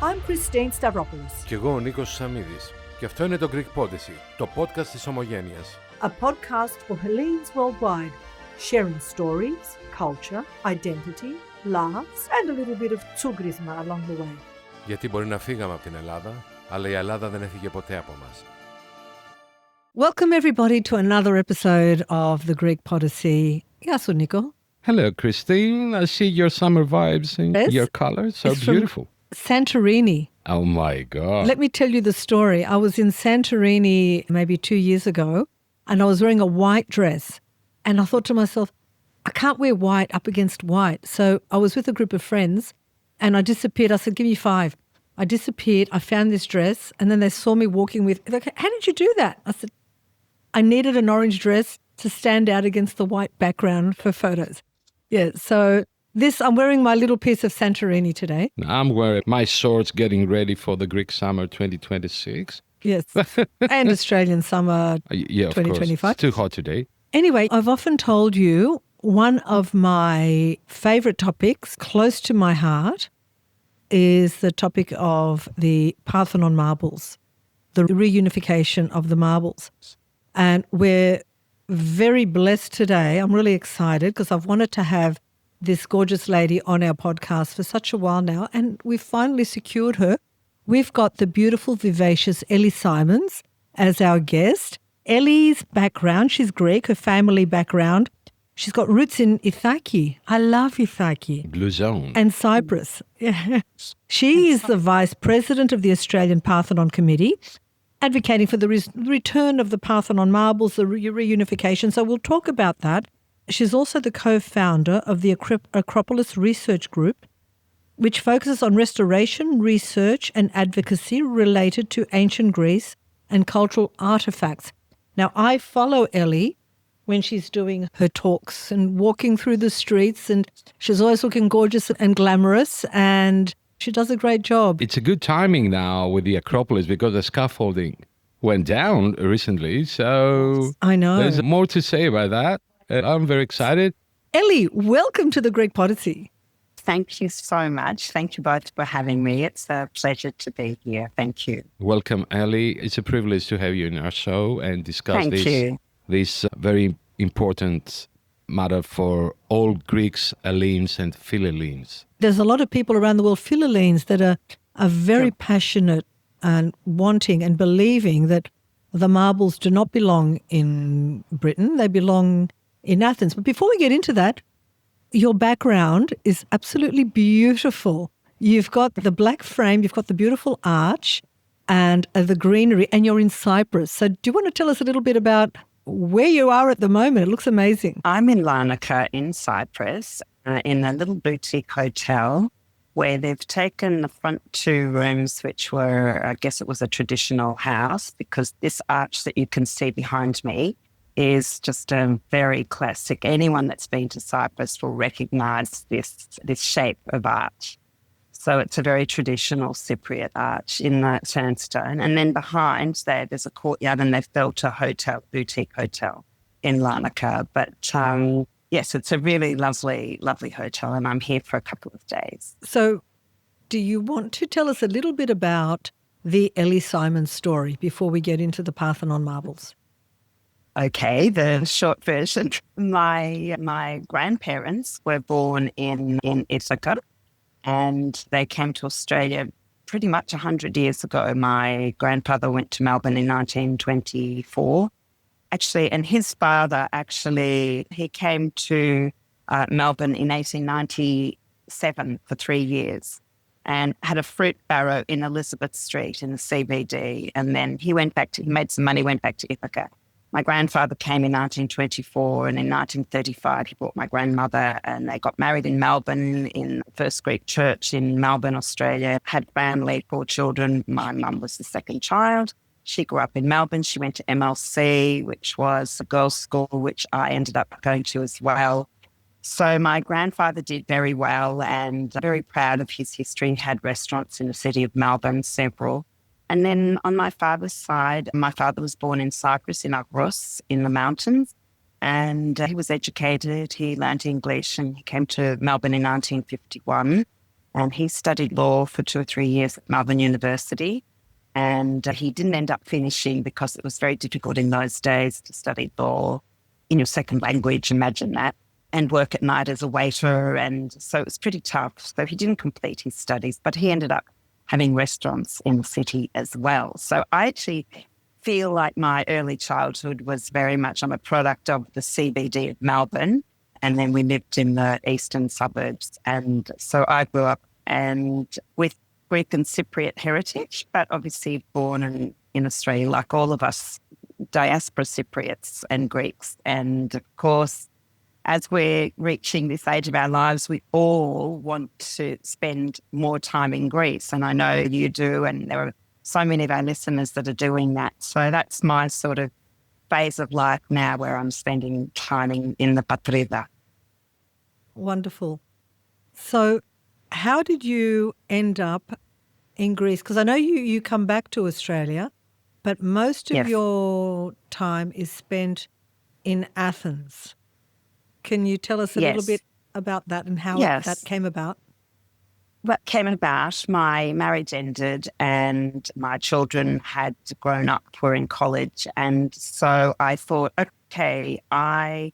I'm Christine Stavropoulos. Και εγώ ο Νίκος Σαμίδης. Και αυτό είναι το Greek Podyssey, το podcast της Ομογένειας. A podcast for Hellenes worldwide, sharing stories, culture, identity, laughs and a little bit of tsugrisma along the way. Γιατί μπορεί να φύγαμε από την Ελλάδα, αλλά η Ελλάδα δεν έφυγε ποτέ από μας. Welcome everybody to another episode of the Greek Podyssey. Yes, Nico. Hello, Christine. I see your summer vibes in your colors. So It's beautiful. Santorini. Oh my God. Let me tell you the story. I was in Santorini maybe 2 years ago and I was wearing a white dress. And I thought to myself, I can't wear white up against white. So I was with a group of friends and I disappeared. I said, give me 5. I disappeared. I found this dress and then they saw me walking with, they're like, how did you do that? I said, I needed an orange dress to stand out against the white background for photos. Yeah, so I'm wearing my little piece of Santorini today. I'm wearing my shorts getting ready for the Greek summer 2026. Yes, and Australian summer Yeah, of 2025. course. It's too hot today. Anyway, I've often told you one of my favourite topics close to my heart is the topic of the Parthenon Marbles, the reunification of the marbles. And we're very blessed today. I'm really excited because I've wanted to have this gorgeous lady on our podcast for such a while now, and we've finally secured her. We've got the beautiful, vivacious Elly Symons as our guest. Elly's background, she's Greek, her family background. She's got roots in Ithaki. I love Ithaki. Blue zone. And Cyprus. She is the Vice President of the Australian Parthenon Committee, advocating for the return of the Parthenon Marbles, the reunification. So we'll talk about that. She's also the co-founder of the Acropolis Research Group, which focuses on restoration, research and advocacy related to ancient Greece and cultural artefacts. Now, I follow Elly when she's doing her talks and walking through the streets, and she's always looking gorgeous and glamorous, and she does a great job. It's a good timing now with the Acropolis because the scaffolding went down recently. So I know. There's more to say about that. I'm very excited. Elly, welcome to the Greek Podyssey. Thank you so much. Thank you both for having me. It's a pleasure to be here. Thank you. Welcome, Elly. It's a privilege to have you in our show and discuss this very important matter for all Greeks, Hellenes and Philhellenes. There's a lot of people around the world, Philhellenes, that are very passionate and wanting and believing that the marbles do not belong in Britain. They belong in Athens. But before we get into that, your background is absolutely beautiful. You've got the black frame, you've got the beautiful arch and the greenery, and you're in Cyprus. So do you want to tell us a little bit about where you are at the moment? It looks amazing. I'm in Larnaca in Cyprus, in a little boutique hotel where they've taken the front 2 rooms, which were, I guess it was a traditional house, because this arch that you can see behind me is just a very classic. Anyone that's been to Cyprus will recognise this shape of arch. So it's a very traditional Cypriot arch in the sandstone. And then behind there's a courtyard and they've built a hotel, boutique hotel in Larnaca. But yes, it's a really lovely, lovely hotel and I'm here for a couple of days. So do you want to tell us a little bit about the Elly Symons story before we get into the Parthenon Marbles? Okay, the short version. My grandparents were born in Ithaca and they came to Australia pretty much 100 years ago. My grandfather went to Melbourne in 1924. Actually, and his father he came to Melbourne in 1897 for 3 years and had a fruit barrow in Elizabeth Street in the CBD. And then he made some money, went back to Ithaca. My grandfather came in 1924 and in 1935 he brought my grandmother and they got married in Melbourne in the first Greek church in Melbourne, Australia, had family, 4 children. My mum was the second child. She grew up in Melbourne. She went to MLC, which was a girls' school, which I ended up going to as well. So my grandfather did very well and I'm very proud of his history. He had restaurants in the city of Melbourne, several. And then on my father's side, my father was born in Cyprus, in Agros, in the mountains. And he was educated, he learned English and he came to Melbourne in 1951. and he studied law for 2 or 3 years at Melbourne University. And he didn't end up finishing because it was very difficult in those days to study law in your second language, imagine that, and work at night as a waiter. And so it was pretty tough. So he didn't complete his studies, but he ended up having restaurants in the city as well. So I actually feel like my early childhood was very much, I'm a product of the CBD of Melbourne. And then we lived in the eastern suburbs. And so I grew up and with Greek and Cypriot heritage, but obviously born in Australia, like all of us, diaspora Cypriots and Greeks. And of course, as we're reaching this age of our lives, we all want to spend more time in Greece. And I know you do, and there are so many of our listeners that are doing that. So that's my sort of phase of life now where I'm spending time in the Patrida. Wonderful. So how did you end up in Greece? Because I know you come back to Australia, but most of your time is spent in Athens. Can you tell us a little bit about that and how that came about? What came about, my marriage ended and my children had grown up, were in college. And so I thought, okay, I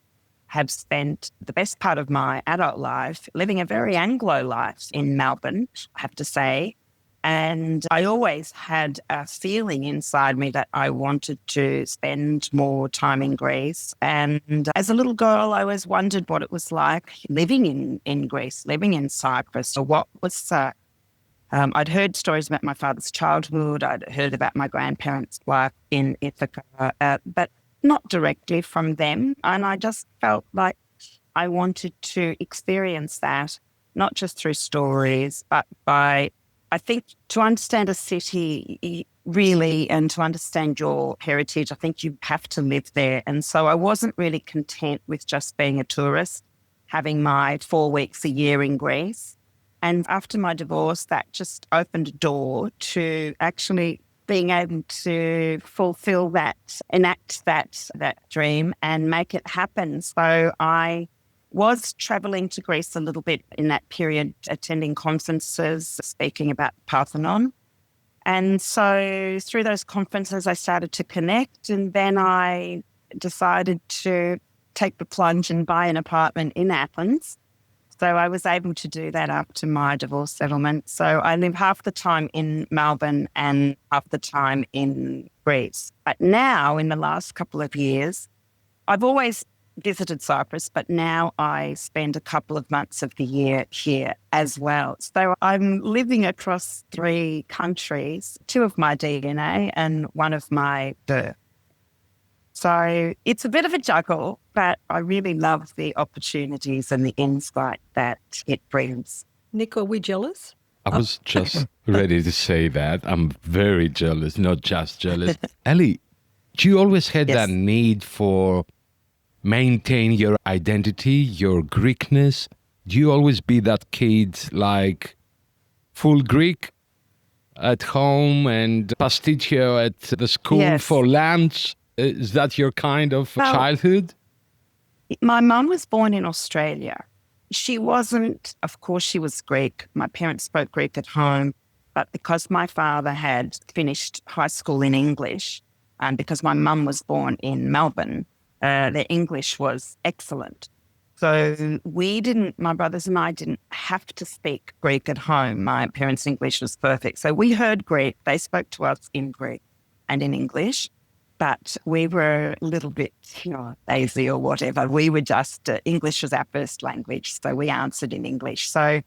have spent the best part of my adult life living a very Anglo life in Melbourne, I have to say. And I always had a feeling inside me that I wanted to spend more time in Greece. And as a little girl, I always wondered what it was like living in Greece, living in Cyprus. Or what was I'd heard stories about my father's childhood. I'd heard about my grandparents' life in Ithaca, but not directly from them. And I just felt like I wanted to experience that, not just through stories, but I think to understand a city really and to understand your heritage, I think you have to live there. And so I wasn't really content with just being a tourist, having my 4 weeks a year in Greece. And after my divorce, that just opened a door to actually being able to fulfill that, enact that dream and make it happen. So I was travelling to Greece a little bit in that period, attending conferences, speaking about Parthenon. And so through those conferences, I started to connect, and then I decided to take the plunge and buy an apartment in Athens. So I was able to do that after my divorce settlement. So I live half the time in Melbourne and half the time in Greece. But now, in the last couple of years, I've always visited Cyprus, but now I spend a couple of months of the year here as well. So I'm living across 3 countries, 2 of my DNA and 1 of my birth. So it's a bit of a juggle, but I really love the opportunities and the insight that it brings. Nick, are we jealous? I was just ready to say that. I'm very jealous, not just jealous. Elly, do you always had that need for maintain your identity, your Greekness? Do you always be that kid like full Greek at home and pasticcio at the school for lunch? Is that your kind of childhood? My mum was born in Australia. She wasn't, of course, she was Greek. My parents spoke Greek at home, but because my father had finished high school in English and because my mum was born in Melbourne, their English was excellent. So my brothers and I didn't have to speak Greek at home. My parents' English was perfect. So we heard Greek. They spoke to us in Greek and in English, but we were a little bit, lazy or whatever. We were just, English was our first language, so we answered in English. So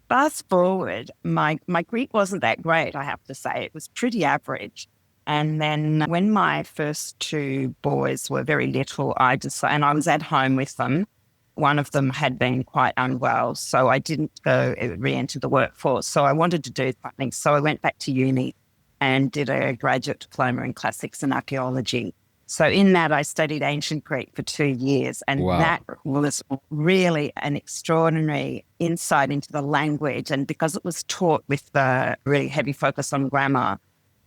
fast forward, my Greek wasn't that great, I have to say. It was pretty average. And then when my first 2 boys were very little, and I was at home with them. One of them had been quite unwell, so I didn't go re-enter the workforce. So I wanted to do something. So I went back to uni and did a graduate diploma in classics and archaeology. So in that, I studied ancient Greek for 2 years. And that was really an extraordinary insight into the language. And because it was taught with the really heavy focus on grammar,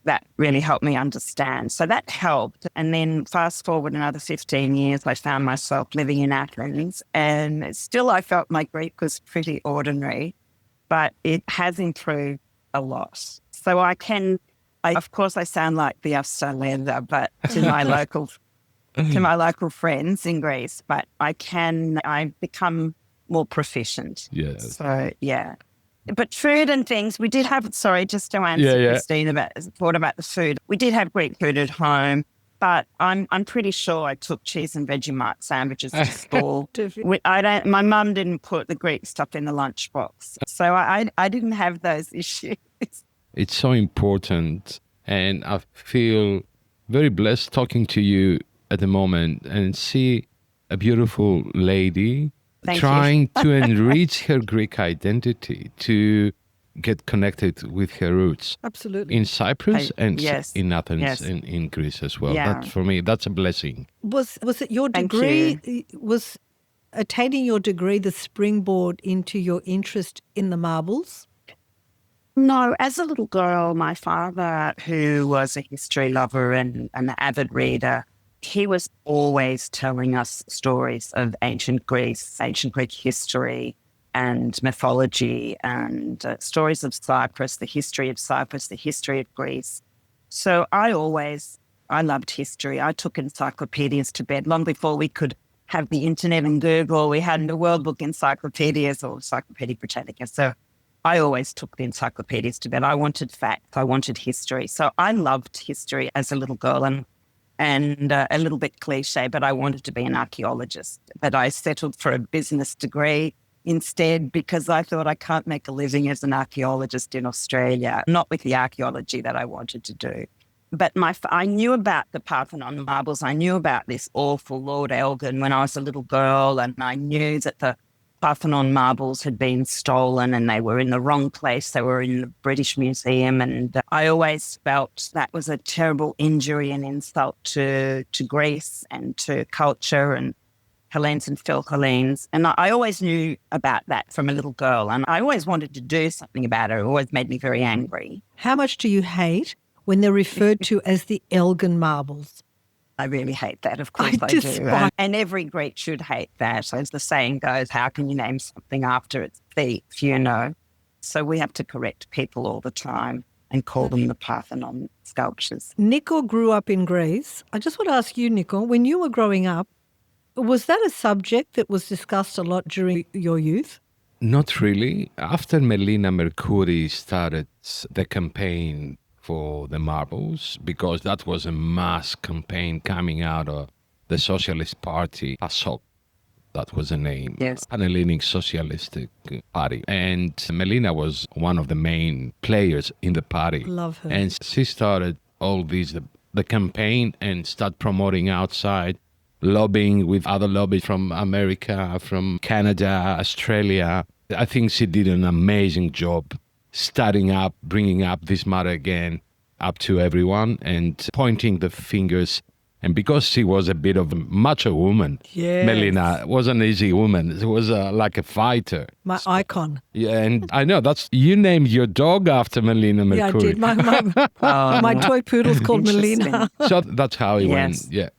that really helped me understand. So that helped. And then fast forward another 15 years, I found myself living in Athens. And still I felt my Greek was pretty ordinary. but it has improved a lot. So of course I sound like the Australianer, but to my local friends in Greece, but I've become more proficient. Yes. So, yeah. But food and things, we did have, sorry, just to answer Christine about the food. We did have Greek food at home, but I'm pretty sure I took cheese and Vegemite sandwiches to school. My mum didn't put the Greek stuff in the lunchbox. So I didn't have those issues. It's so important, and I feel very blessed talking to you at the moment and see a beautiful lady trying to enrich her Greek identity, to get connected with her roots. Absolutely. In Cyprus and yes, in Athens yes. and in Greece as well. Yeah. That, for me, that's a blessing. Was it your Thank degree? Was attaining your degree the springboard into your interest in the marbles? No, as a little girl, my father, who was a history lover and an avid reader, he was always telling us stories of ancient Greece, ancient Greek history and mythology, and stories of Cyprus, the history of Cyprus, the history of Greece. So I loved history. I took encyclopedias to bed long before we could have the internet and Google. We had the World Book encyclopedias or Encyclopedia Britannica. So I always took the encyclopedias to bed. I wanted facts. I wanted history. So I loved history as a little girl, and a little bit cliche, but I wanted to be an archaeologist. But I settled for a business degree instead because I thought I can't make a living as an archaeologist in Australia, not with the archaeology that I wanted to do. But I knew about the Parthenon Marbles. I knew about this awful Lord Elgin when I was a little girl, and I knew that the Parthenon marbles had been stolen and they were in the wrong place. They were in the British Museum, and I always felt that was a terrible injury and insult to Greece and to culture and Hellenes and Philhellenes. And I always knew about that from a little girl, and I always wanted to do something about it. It always made me very angry. How much do you hate when they're referred to as the Elgin marbles? I really hate that, of course I do. And every Greek should hate that. As the saying goes, how can you name something after its thief, you know? So we have to correct people all the time and call them the Parthenon sculptures. Nico grew up in Greece. I just want to ask you, Nico, when you were growing up, was that a subject that was discussed a lot during your youth? Not really. After Melina Mercouri started the campaign for the marbles, because that was a mass campaign coming out of the Socialist Party, PASOK, that was the name. Yes. Pan-Hellenic Socialistic Party. And Melina was one of the main players in the party. Love her. And she started all these, the campaign, and start promoting outside, lobbying with other lobbies from America, from Canada, Australia. I think she did an amazing job starting up, bringing up this matter again up to everyone and pointing the fingers. And because she was a bit of a macho woman, Yes. Melina was an easy woman. She was like a fighter. My icon. Yeah, and I know you named your dog after Melina Mercouri. Yeah, I did. My toy poodle's called Melina. So that's how it went. Yeah.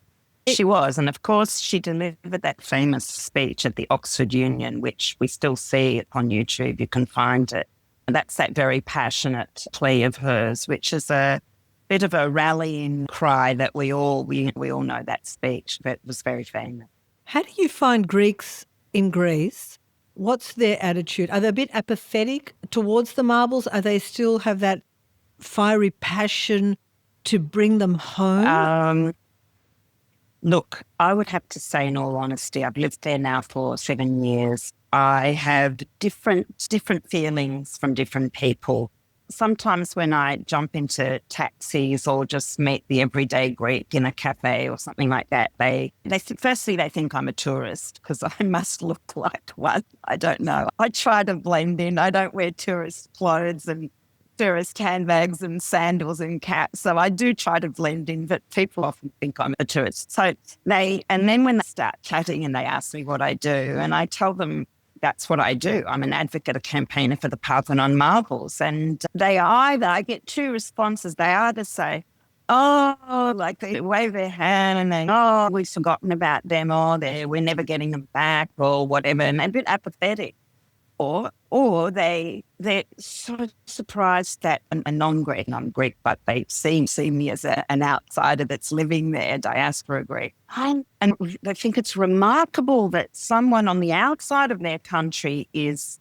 She was. And of course, she delivered that famous speech at the Oxford Union, which we still see on YouTube. You can find it. And that's that very passionate plea of hers, which is a bit of a rallying cry that we all know that speech, but it was very famous. How do you find Greeks in Greece? What's their attitude? Are they a bit apathetic towards the marbles? Are they still have that fiery passion to bring them home? Look, I would have to say, in all honesty, I've lived there now for 7 years. I have different feelings from different people. Sometimes when I jump into taxis or just meet the everyday Greek in a cafe or something like that, they firstly think I'm a tourist because I must look like one. I don't know. I try to blend in. I don't wear tourist clothes and tourist handbags and sandals and caps. So I do try to blend in, but people often think I'm a tourist. So and then when they start chatting and they ask me what I do, and I tell them that's what I do. I'm an advocate, a campaigner for the Parthenon Marbles. And I get two responses. They either say, oh, like they wave their hand and they, oh, we've forgotten about them, or we're never getting them back or whatever. And they're a bit apathetic. Or they're sort of surprised that a non-Greek, I'm Greek, but they see me as an outsider that's living there, diaspora Greek. And they think it's remarkable that someone on the outside of their country is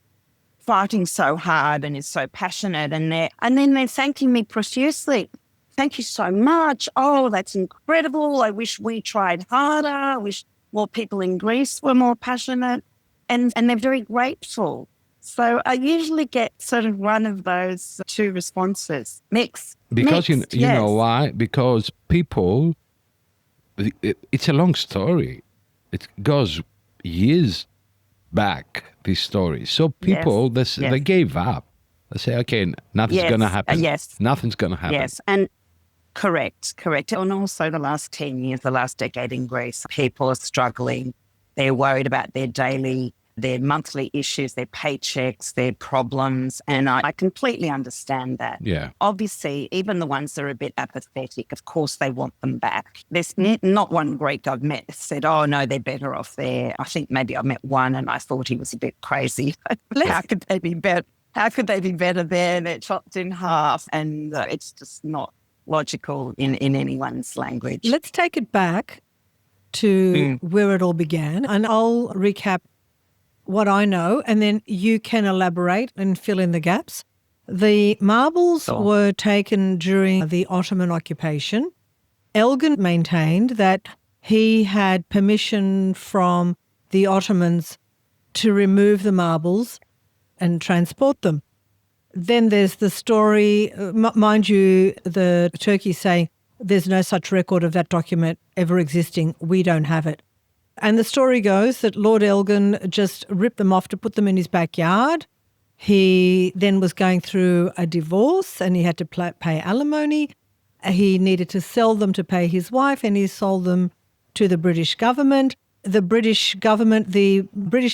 fighting so hard and is so passionate, and then they're thanking me profusely. Thank you so much. Oh, that's incredible. I wish we tried harder. I wish more people in Greece were more passionate. And they're very grateful. So I usually get sort of one of those two responses. Mixed. Because you yes. know why? Because people, it's a long story. It goes years back, this story. So people, they gave up. They say, okay, nothing's going to happen. Nothing's going to happen. Yes, and correct. And also the last 10 years, the last decade in Greece, people are struggling. They're worried about their monthly issues, their paychecks, their problems. And I completely understand that. Yeah. Obviously, even the ones that are a bit apathetic, of course, they want them back. There's not one Greek I've met said, oh, no, they're better off there. I think maybe I met one and I thought he was a bit crazy. How could they be better? How could they be better there? They're chopped in half. And it's just not logical in anyone's language. Let's take it back to where it all began. And I'll recap what I know, and then you can elaborate and fill in the gaps. The marbles were taken during the Ottoman occupation. Elgin maintained that he had permission from the Ottomans to remove the marbles and transport them. Then there's the story, mind you, the Turkey saying there's no such record of that document ever existing. We don't have it. And the story goes that Lord Elgin just ripped them off to put them in his backyard. He then was going through a divorce and he had to pay alimony. He needed to sell them to pay his wife, and he sold them to the British government. The British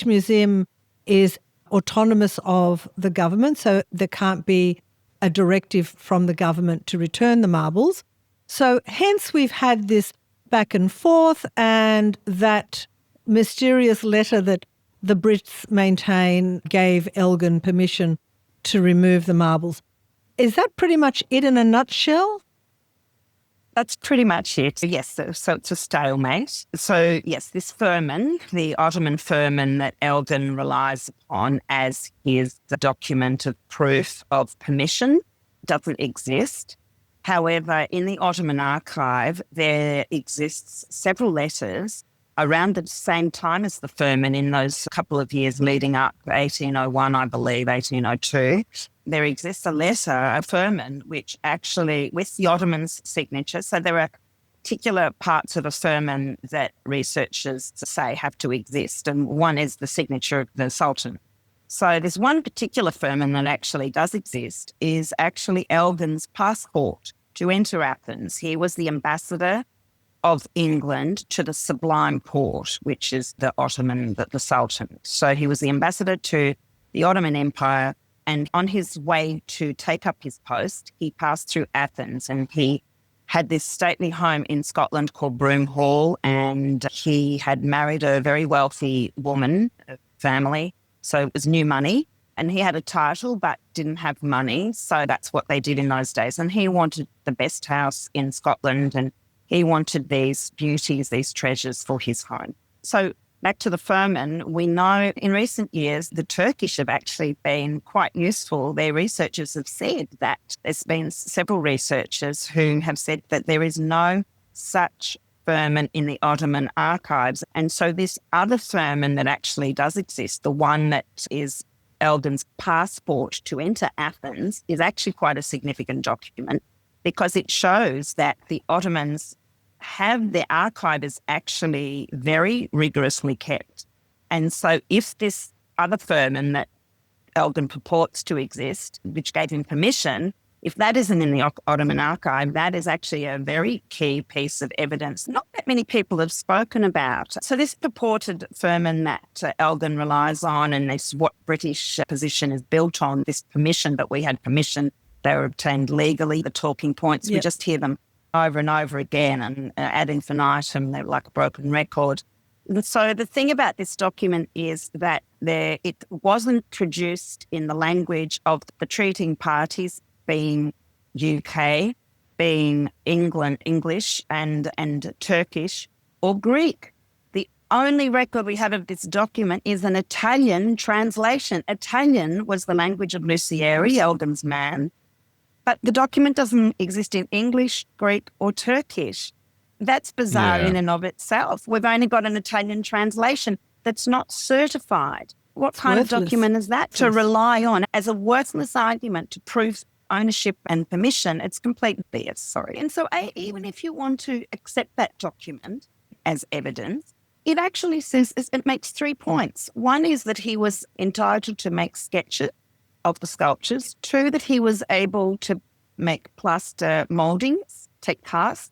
Museum is autonomous of the government, so there can't be a directive from the government to return the marbles. So hence we've had this back and forth, and that mysterious letter that the Brits maintain gave Elgin permission to remove the marbles. Is that pretty much it in a nutshell? That's pretty much it. Yes, so it's a stalemate. So yes, this firman, the Ottoman firman that Elgin relies upon as his document of proof of permission, doesn't exist. However, in the Ottoman archive, there exists several letters around the same time as the firman in those couple of years leading up, 1801, I believe, 1802. There exists a letter, a firman, which actually, with the Ottoman's signature, so there are particular parts of a firman that researchers say have to exist, and one is the signature of the Sultan. So there's one particular firman that actually does exist, is actually Elgin's passport to enter Athens. He was the ambassador of England to the Sublime Porte, which is the Ottoman, the Sultan. So he was the ambassador to the Ottoman Empire, and on his way to take up his post, he passed through Athens, and he had this stately home in Scotland called Broome Hall, and he had married a very wealthy woman, family, so it was new money. And he had a title but didn't have money, so that's what they did in those days. And he wanted the best house in Scotland, and he wanted these beauties, these treasures for his home. So back to the firman, we know in recent years the Turkish have actually been quite useful. Their researchers have said that there's been several researchers who have said that there is no such firman in the Ottoman archives. And so this other firman that actually does exist, the one that is Elgin's passport to enter Athens, is actually quite a significant document because it shows that the Ottomans have their archive is actually very rigorously kept. And so if this other firman that Elgin purports to exist, which gave him permission, if that isn't in the Ottoman archive, that is actually a very key piece of evidence not that many people have spoken about. So this purported firman that Elgin relies on, and this what British position is built on, this permission, but we had permission, they were obtained legally, the talking points, we just hear them over and over again and ad infinitum, they're like a broken record. And so the thing about this document is that it wasn't produced in the language of the treating parties, being UK, being English and Turkish or Greek. The only record we have of this document is an Italian translation. Italian was the language of Lucieri, Elgin's man, but the document doesn't exist in English, Greek or Turkish. That's bizarre in and of itself. We've only got an Italian translation that's not certified. What kind of document is that to rely on as a worthless argument to prove ownership and permission? It's complete BS, sorry. And so even if you want to accept that document as evidence, it actually says, it makes 3 points. One is that he was entitled to make sketches of the sculptures. 2, that he was able to make plaster mouldings, take casts.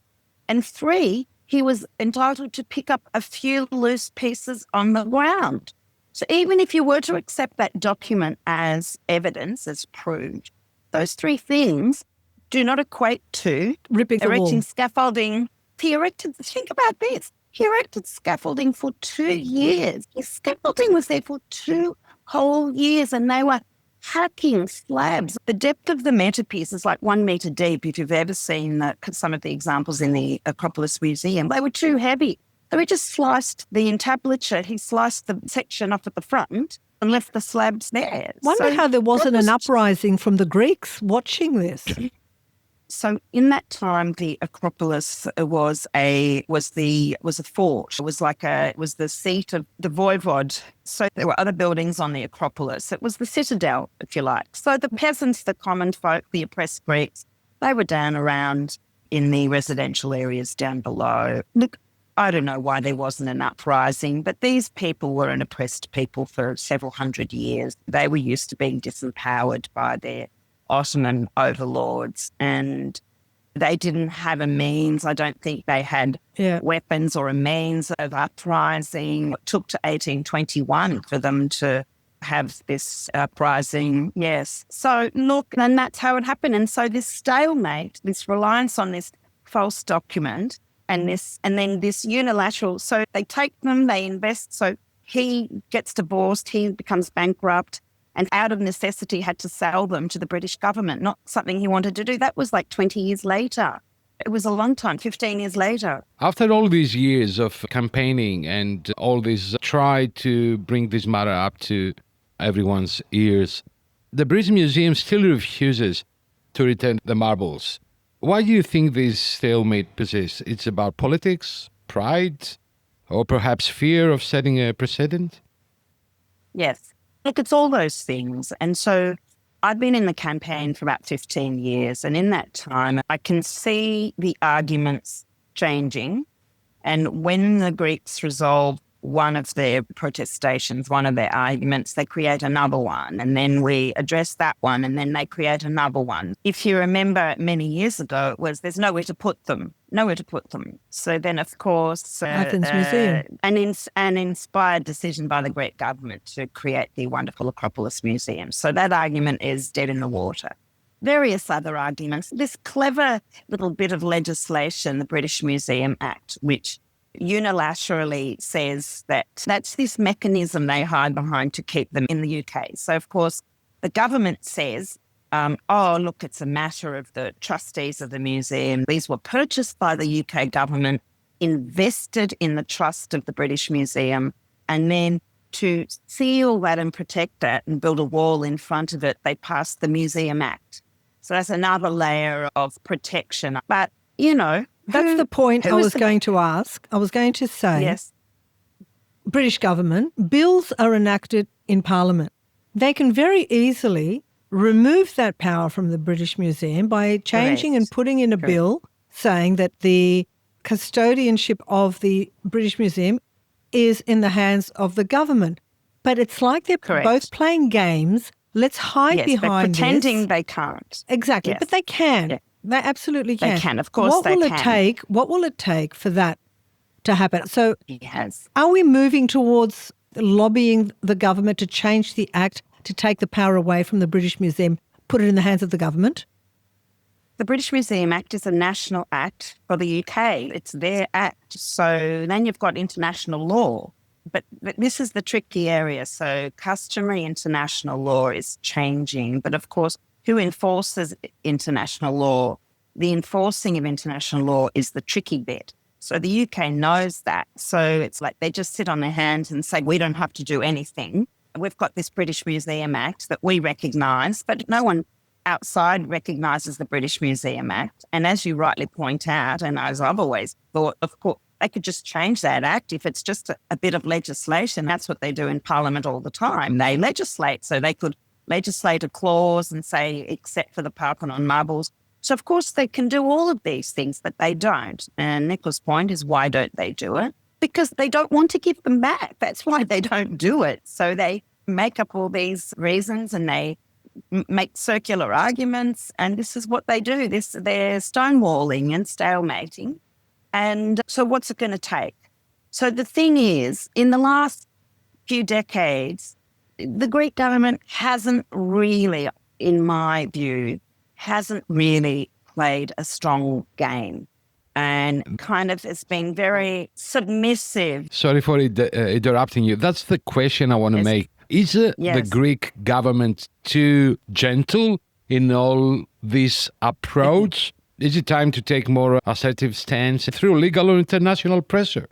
And 3, he was entitled to pick up a few loose pieces on the ground. So even if you were to accept that document as evidence, as proved, those 3 things do not equate to erecting scaffolding. Think about this. He erected scaffolding for 2 years. His scaffolding was there for 2 whole years, and they were hacking slabs. The depth of the metapiece is like 1 metre deep. If you've ever seen some of the examples in the Acropolis Museum, they were too heavy. So he just sliced the entablature. He sliced the section off at the front and left the slabs there. Wonder how there wasn't an uprising from the Greeks watching this. So in that time, the Acropolis was a fort. It was the seat of the voivod. So there were other buildings on the Acropolis. It was the citadel, if you like. So the peasants, the common folk, the oppressed Greeks, they were down around in the residential areas down below. Look, I don't know why there wasn't an uprising, but these people were an oppressed people for several hundred years. They were used to being disempowered by their Ottoman overlords, and they didn't have a means. I don't think they had weapons or a means of uprising. It took to 1821 for them to have this uprising. Yes. So look, and that's how it happened. And so this stalemate, this reliance on this false document and then this unilateral. So they take them, they invest. So he gets divorced, he becomes bankrupt, and out of necessity had to sell them to the British government, not something he wanted to do. That was like 20 years later. It was a long time, 15 years later. After all these years of campaigning and all this try to bring this matter up to everyone's ears, the British Museum still refuses to return the marbles. Why do you think this stalemate persists? It's about politics, pride, or perhaps fear of setting a precedent? Yes. Look, it's all those things. And so I've been in the campaign for about 15 years. And in that time, I can see the arguments changing. And when the Greeks resolve one of their protestations, one of their arguments, they create another one. And then we address that one, and then they create another one. If you remember many years ago, it was there's nowhere to put them. So then, of course, Athens Museum. An inspired decision by the Greek government to create the wonderful Acropolis Museum. So that argument is dead in the water. Various other arguments. This clever little bit of legislation, the British Museum Act, which unilaterally says that that's this mechanism they hide behind to keep them in the UK. So, of course, the government says, look, it's a matter of the trustees of the museum. These were purchased by the UK government, invested in the trust of the British Museum, and then to seal that and protect that and build a wall in front of it, they passed the Museum Act. So that's another layer of protection. But, that's the point I was going to ask. I was going to say, yes, British government, bills are enacted in Parliament. They can very easily remove that power from the British Museum by changing and putting in a bill saying that the custodianship of the British Museum is in the hands of the government. But it's like they're both playing games. Let's hide behind this. Pretending they can't. Exactly, but they can. Yeah. They absolutely can. They can, of course What will it take for that to happen? So are we moving towards lobbying the government to change the Act to take the power away from the British Museum, put it in the hands of the government? The British Museum Act is a national act for the UK. It's their act. So then you've got international law but this is the tricky area. So customary international law is changing, but of course, who enforces international law? The enforcing of international law is the tricky bit. So the UK knows that. So it's like they just sit on their hands and say, we don't have to do anything. We've got this British Museum Act that we recognise, but no one outside recognises the British Museum Act. And as you rightly point out, and as I've always thought, of course, they could just change that act if it's just a bit of legislation. That's what they do in Parliament all the time. They legislate, so they could legislate a clause and say, except for the Parthenon Marbles. So, of course, they can do all of these things, but they don't. And Nico's point is, why don't they do it? Because they don't want to give them back. That's why they don't do it. So they make up all these reasons and they make circular arguments. And this is what they do. They're stonewalling and stalemating. And so what's it going to take? So the thing is, in the last few decades, the Greek government hasn't really, in my view, played a strong game and kind of has been very submissive. Sorry for interrupting you. That's the question I want to make. Is the Greek government too gentle in all this approach? Is it time to take more assertive stance through legal or international pressure?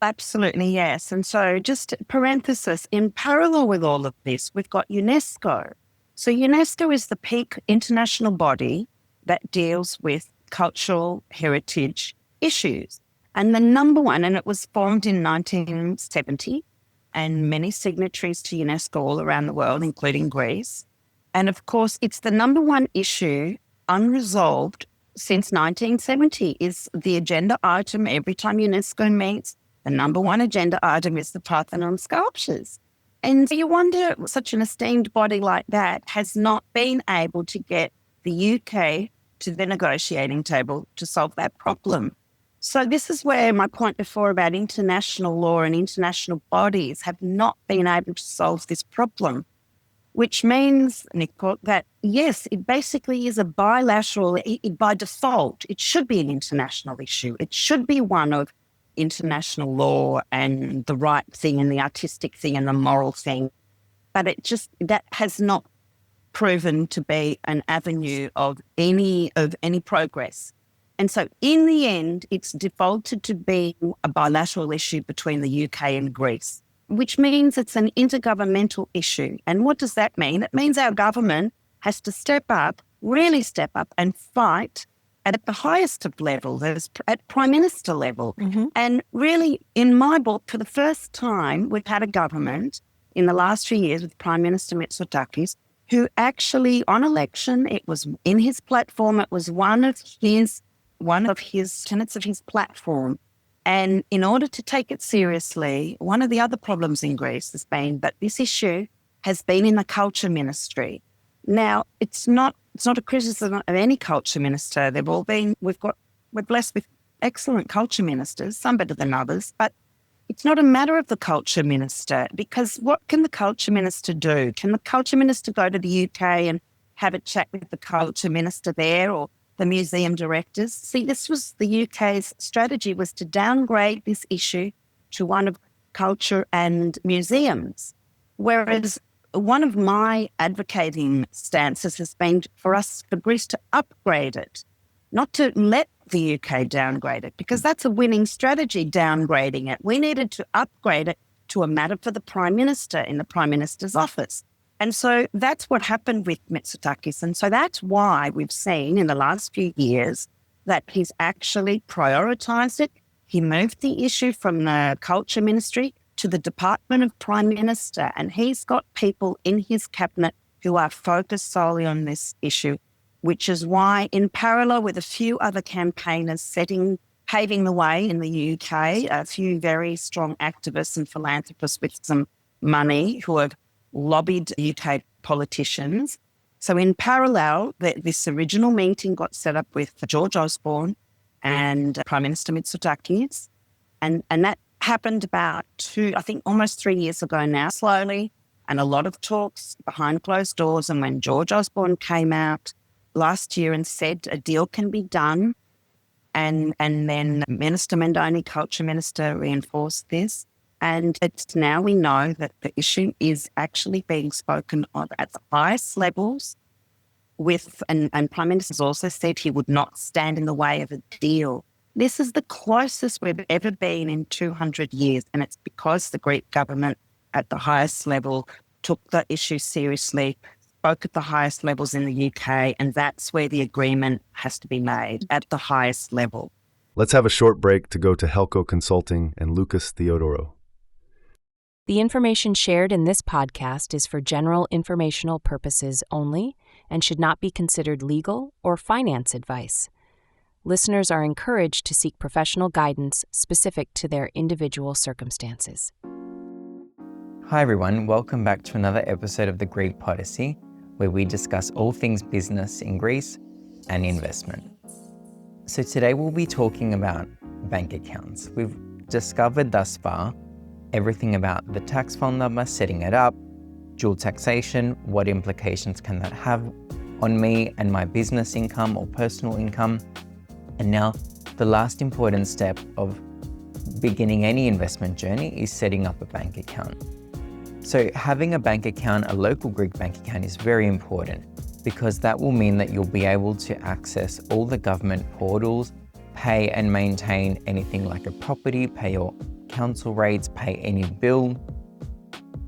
Absolutely, yes. And so just parenthesis, in parallel with all of this, we've got UNESCO. So UNESCO is the peak international body that deals with cultural heritage issues. And the number one, and it was formed in 1970, and many signatories to UNESCO all around the world, including Greece. And of course, it's the number one issue unresolved since 1970 is the agenda item. Every time UNESCO meets, the number one agenda item is the Parthenon sculptures. And you wonder, such an esteemed body like that has not been able to get the UK to the negotiating table to solve that problem. So this is where my point before about international law and international bodies have not been able to solve this problem, which means, Nico, that yes, it basically is a bilateral, by default, it should be an international issue. It should be one of international law and the right thing and the artistic thing and the moral thing. But that has not proven to be an avenue of any progress. And so in the end, it's defaulted to being a bilateral issue between the UK and Greece, which means it's an intergovernmental issue. And what does that mean? It means our government has to really step up and fight at the highest of levels, at Prime Minister level. Mm-hmm. And really, in my book, for the first time, we've had a government in the last few years with Prime Minister Mitsotakis, who actually, on election, it was in his platform, it was one of his tenets of his platform. And in order to take it seriously, one of the other problems in Greece has been that this issue has been in the culture ministry. Now, it's not a criticism of any culture minister. We're blessed with excellent culture ministers, some better than others, but it's not a matter of the culture minister, because what can the culture minister do? Can the culture minister go to the UK and have a chat with the culture minister there or the museum directors? See, this was the UK's strategy, was to downgrade this issue to one of culture and museums. Whereas one of my advocating stances has been for Greece to upgrade it, not to let the UK downgrade it, because that's a winning strategy, downgrading it. We needed to upgrade it to a matter for the Prime Minister in the Prime Minister's office. And so that's what happened with Mitsotakis. And so that's why we've seen in the last few years that he's actually prioritised it. He moved the issue from the Culture Ministry to the Department of Prime Minister, and he's got people in his cabinet who are focused solely on this issue, which is why, in parallel with a few other campaigners paving the way in the UK, a few very strong activists and philanthropists with some money who have lobbied UK politicians. So in parallel, this original meeting got set up with George Osborne and Prime Minister Mitsotakis, and that happened about almost 3 years ago now, slowly, and a lot of talks behind closed doors. And when George Osborne came out last year and said a deal can be done, and then Minister Mendoni, Culture Minister, reinforced this, And it's now we know that the issue is actually being spoken of at the highest levels and Prime Minister's also said he would not stand in the way of a deal. This is the closest we've ever been in 200 years, and it's because the Greek government at the highest level took the issue seriously, spoke at the highest levels in the UK, and that's where the agreement has to be made, at the highest level. Let's have a short break to go to Helco Consulting and Lucas Theodoro. The information shared in this podcast is for general informational purposes only and should not be considered legal or finance advice. Listeners are encouraged to seek professional guidance specific to their individual circumstances. Hi everyone, welcome back to another episode of the Greek Podyssey, where we discuss all things business in Greece and investment. So today we'll be talking about bank accounts. We've discovered thus far everything about the tax file number, setting it up, dual taxation, what implications can that have on me and my business income or personal income. And now the last important step of beginning any investment journey is setting up a bank account. So having a bank account, a local Greek bank account, is very important because that will mean that you'll be able to access all the government portals, pay and maintain anything like a property, pay your council rates, pay any bill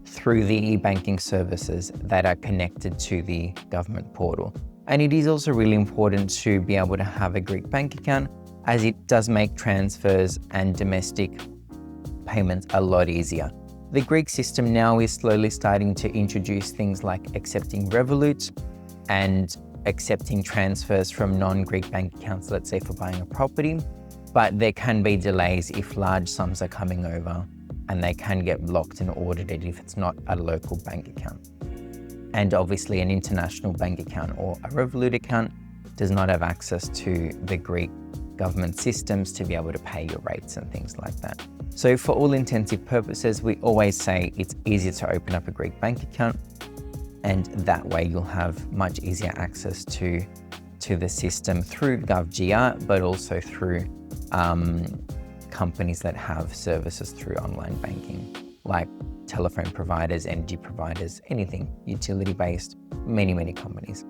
through the e-banking services that are connected to the government portal. And it is also really important to be able to have a Greek bank account, as it does make transfers and domestic payments a lot easier. The Greek system now is slowly starting to introduce things like accepting Revolut and accepting transfers from non-Greek bank accounts, let's say for buying a property, but there can be delays if large sums are coming over, and they can get blocked and audited if it's not a local bank account. And obviously an international bank account or a Revolut account does not have access to the Greek government systems to be able to pay your rates and things like that. So for all intensive purposes, we always say it's easier to open up a Greek bank account, and that way you'll have much easier access to the system through GovGR, but also through companies that have services through online banking, like telephone providers, energy providers, anything utility-based, many companies.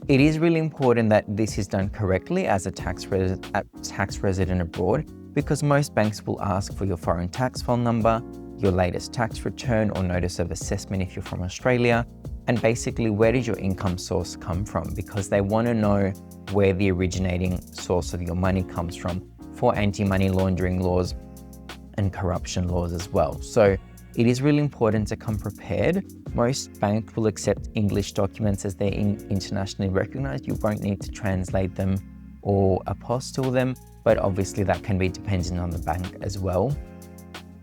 It is really important that this is done correctly as a tax resident abroad, because most banks will ask for your foreign tax file number, your latest tax return or notice of assessment if you're from Australia, and basically where did your income source come from, because they want to know where the originating source of your money comes from for anti-money laundering laws and corruption laws as well. So it is really important to come prepared. Most banks will accept English documents as they're internationally recognized. You won't need to translate them or apostille them, but obviously that can be dependent on the bank as well.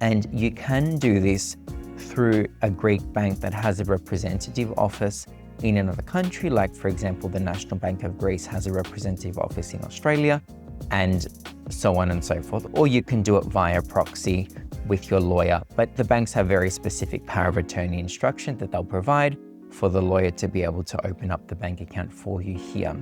And you can do this through a Greek bank that has a representative office in another country, like for example, the National Bank of Greece has a representative office in Australia, and so on and so forth. Or you can do it via proxy with your lawyer, but the banks have very specific power of attorney instruction that they'll provide for the lawyer to be able to open up the bank account for you here.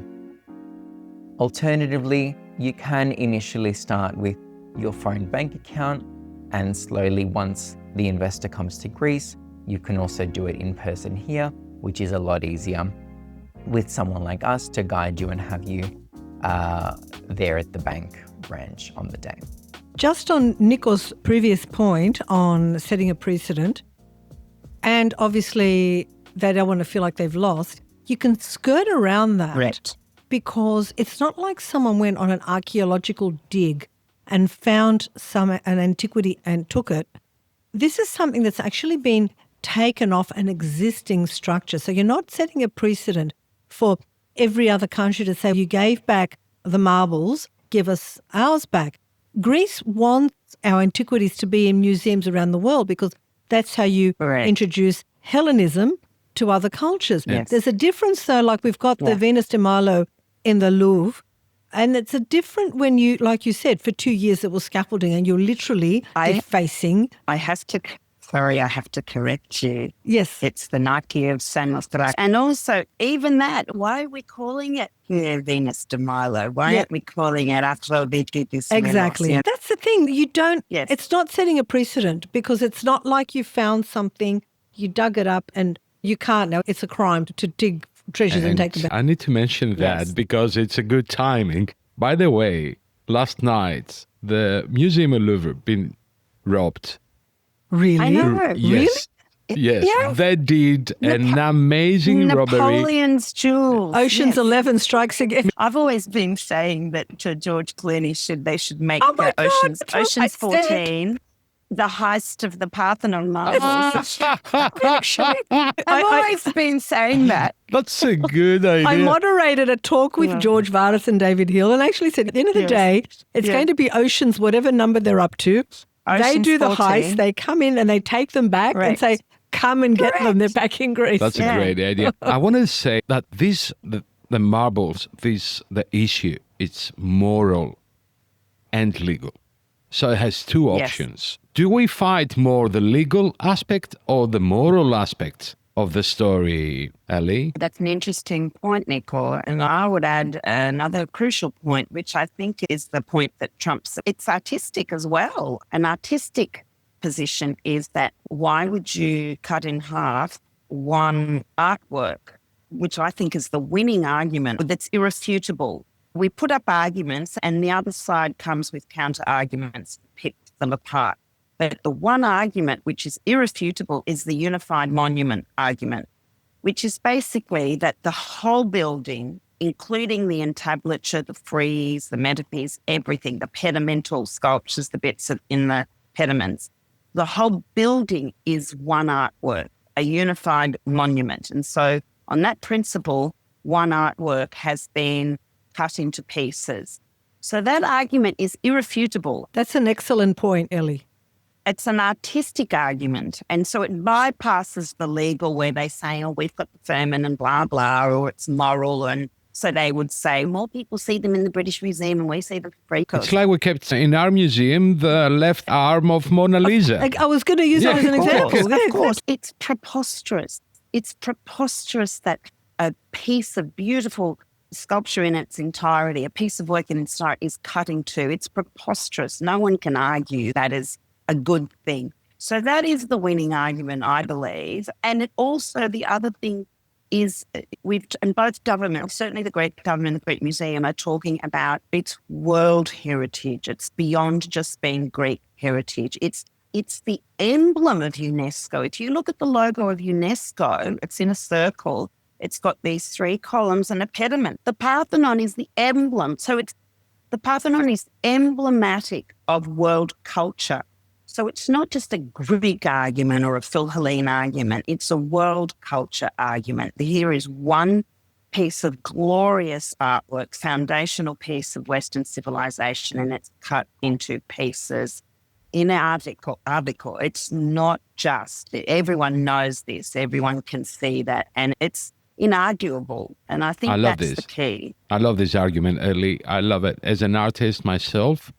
Alternatively, you can initially start with your foreign bank account, and slowly, once the investor comes to Greece, you can also do it in person here, which is a lot easier with someone like us to guide you and have you there at the bank branch on the day. Just on Nikos' previous point on setting a precedent, and obviously they don't want to feel like they've lost, you can skirt around that. Correct. Because it's not like someone went on an archaeological dig and found an antiquity and took it. This is something that's actually been taken off an existing structure. So you're not setting a precedent for every other country to say, you gave back the marbles, give us ours back. Greece wants our antiquities to be in museums around the world because that's how you introduce Hellenism to other cultures. Yes. There's a difference though, like we've got the Venus de Milo in the Louvre, and it's a different when you, like you said, for 2 years it was scaffolding and you're literally defacing. I have to sorry, I have to correct you. Yes. It's the Nike of Samos. And also, even that, why are we calling it Venus de Milo? Why aren't we calling it Aphrodite? Exactly. Yeah. That's the thing. You don't, Yes. It's not setting a precedent because it's not like you found something, you dug it up and you can't now. It's a crime to dig treasures and take them back. I need to mention that because it's a good timing. By the way, last night, the Museum of Louvre been robbed. Really? I know. Yes. Yes, Yeah. they did an amazing robbery. Napoleon's jewels. Ocean's Yes. 11 strikes again. I've always been saying that to George Clooney they should make Oh my God, Ocean's I said- 14 the heist of the Parthenon Marbles. I've always been saying that. That's a good idea. I moderated a talk with George Varis and David Hill and actually said at the end of the day, it's going to be Ocean's, whatever number they're up to. They Ocean's do the 14. heist, they come in and they take them back and say, come and get them. They're back in Greece. That's a great idea. I want to say that the marbles, the issue, it's moral and legal. So it has two options. Do we fight more the legal aspect or the moral aspect of the story, Elly? That's an interesting point, Nico. And I would add another crucial point, which I think is the point that trumps. It's artistic as well. An artistic position is that why would you cut in half one artwork, which I think is the winning argument that's irrefutable. We put up arguments and the other side comes with counter arguments, picks them apart. But the one argument which is irrefutable is the unified monument argument, which is basically that the whole building, including the entablature, the frieze, the metapiece, everything, the pedamental sculptures, the bits in the pediments, the whole building is one artwork, a unified monument. And so on that principle, one artwork has been cut into pieces. So that argument is irrefutable. That's an excellent point, Elly. It's an artistic argument. And so it bypasses the legal where they say, oh, we've got the vermin and blah, blah, or it's moral. And so they would say, more people see them in the British Museum and we see them for free. It's like we kept in our museum the left arm of Mona Lisa. I was going to use that as an example. Of course. It's preposterous. It's preposterous that a piece of beautiful sculpture in its entirety, a piece of work in its entirety is cut in two. It's preposterous. No one can argue that is a good thing. So that is the winning argument, I believe. And it also, the other thing is and both governments, certainly the Greek government and the Greek Museum are talking about its world heritage. It's beyond just being Greek heritage. It's the emblem of UNESCO. If you look at the logo of UNESCO, it's in a circle. It's got these three columns and a pediment. The Parthenon is the emblem. So the Parthenon is emblematic of world culture. So it's not just a Greek argument or a Philhellene argument. It's a world culture argument. Here is one piece of glorious artwork, foundational piece of Western civilization, and it's cut into pieces in article. It's not just, everyone knows this. Everyone can see that. And it's inarguable. And I think that's the key. I love this argument, Elly. I love it. As an artist myself,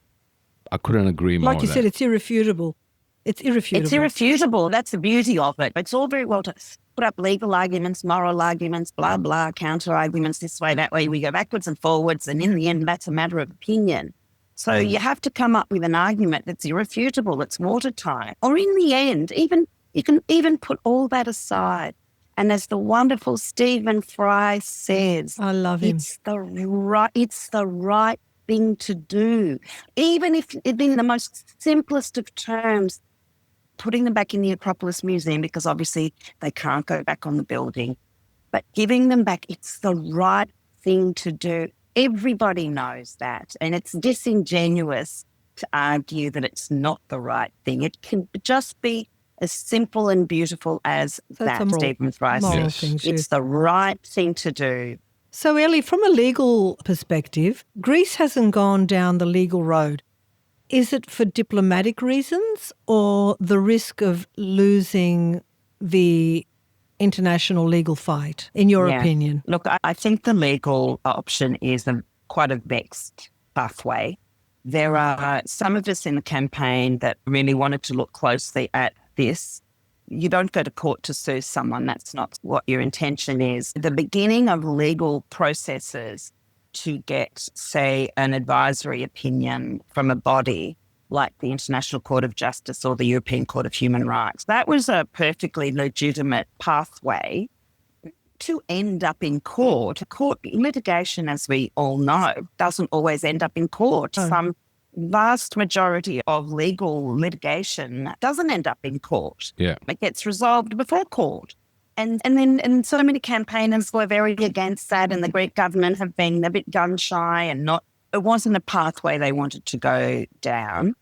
I couldn't agree more. Like you said, it's irrefutable. It's irrefutable. It's irrefutable. That's the beauty of it. It's all very well to put up legal arguments, moral arguments, blah, blah, counter arguments, this way, that way. We go backwards and forwards. And in the end, that's a matter of opinion. So you have to come up with an argument that's irrefutable, that's watertight. Or in the end, you can even put all that aside. And as the wonderful Stephen Fry says, I love him. It's the right thing to do. Even if in the most simplest of terms, putting them back in the Acropolis Museum, because obviously they can't go back on the building, but giving them back, it's the right thing to do. Everybody knows that. And it's disingenuous to argue that it's not the right thing. It can just be as simple and beautiful as that, Stephen Fry says. It's the right thing to do. So, Elly, from a legal perspective, Greece hasn't gone down the legal road. Is it for diplomatic reasons or the risk of losing the international legal fight, in your opinion? Look, I think the legal option is quite a vexed pathway. There are some of us in the campaign that really wanted to look closely at this You don't go to court to sue someone. That's not what your intention is. The beginning of legal processes to get, say, an advisory opinion from a body like the International Court of Justice or the European Court of Human Rights, that was a perfectly legitimate pathway to end up in court. Court litigation, as we all know, doesn't always end up in court. Some vast majority of legal litigation doesn't end up in court. Yeah. It gets resolved before court. And so many campaigners were very against that, and the Greek government have been a bit gun-shy and it wasn't a pathway they wanted to go down.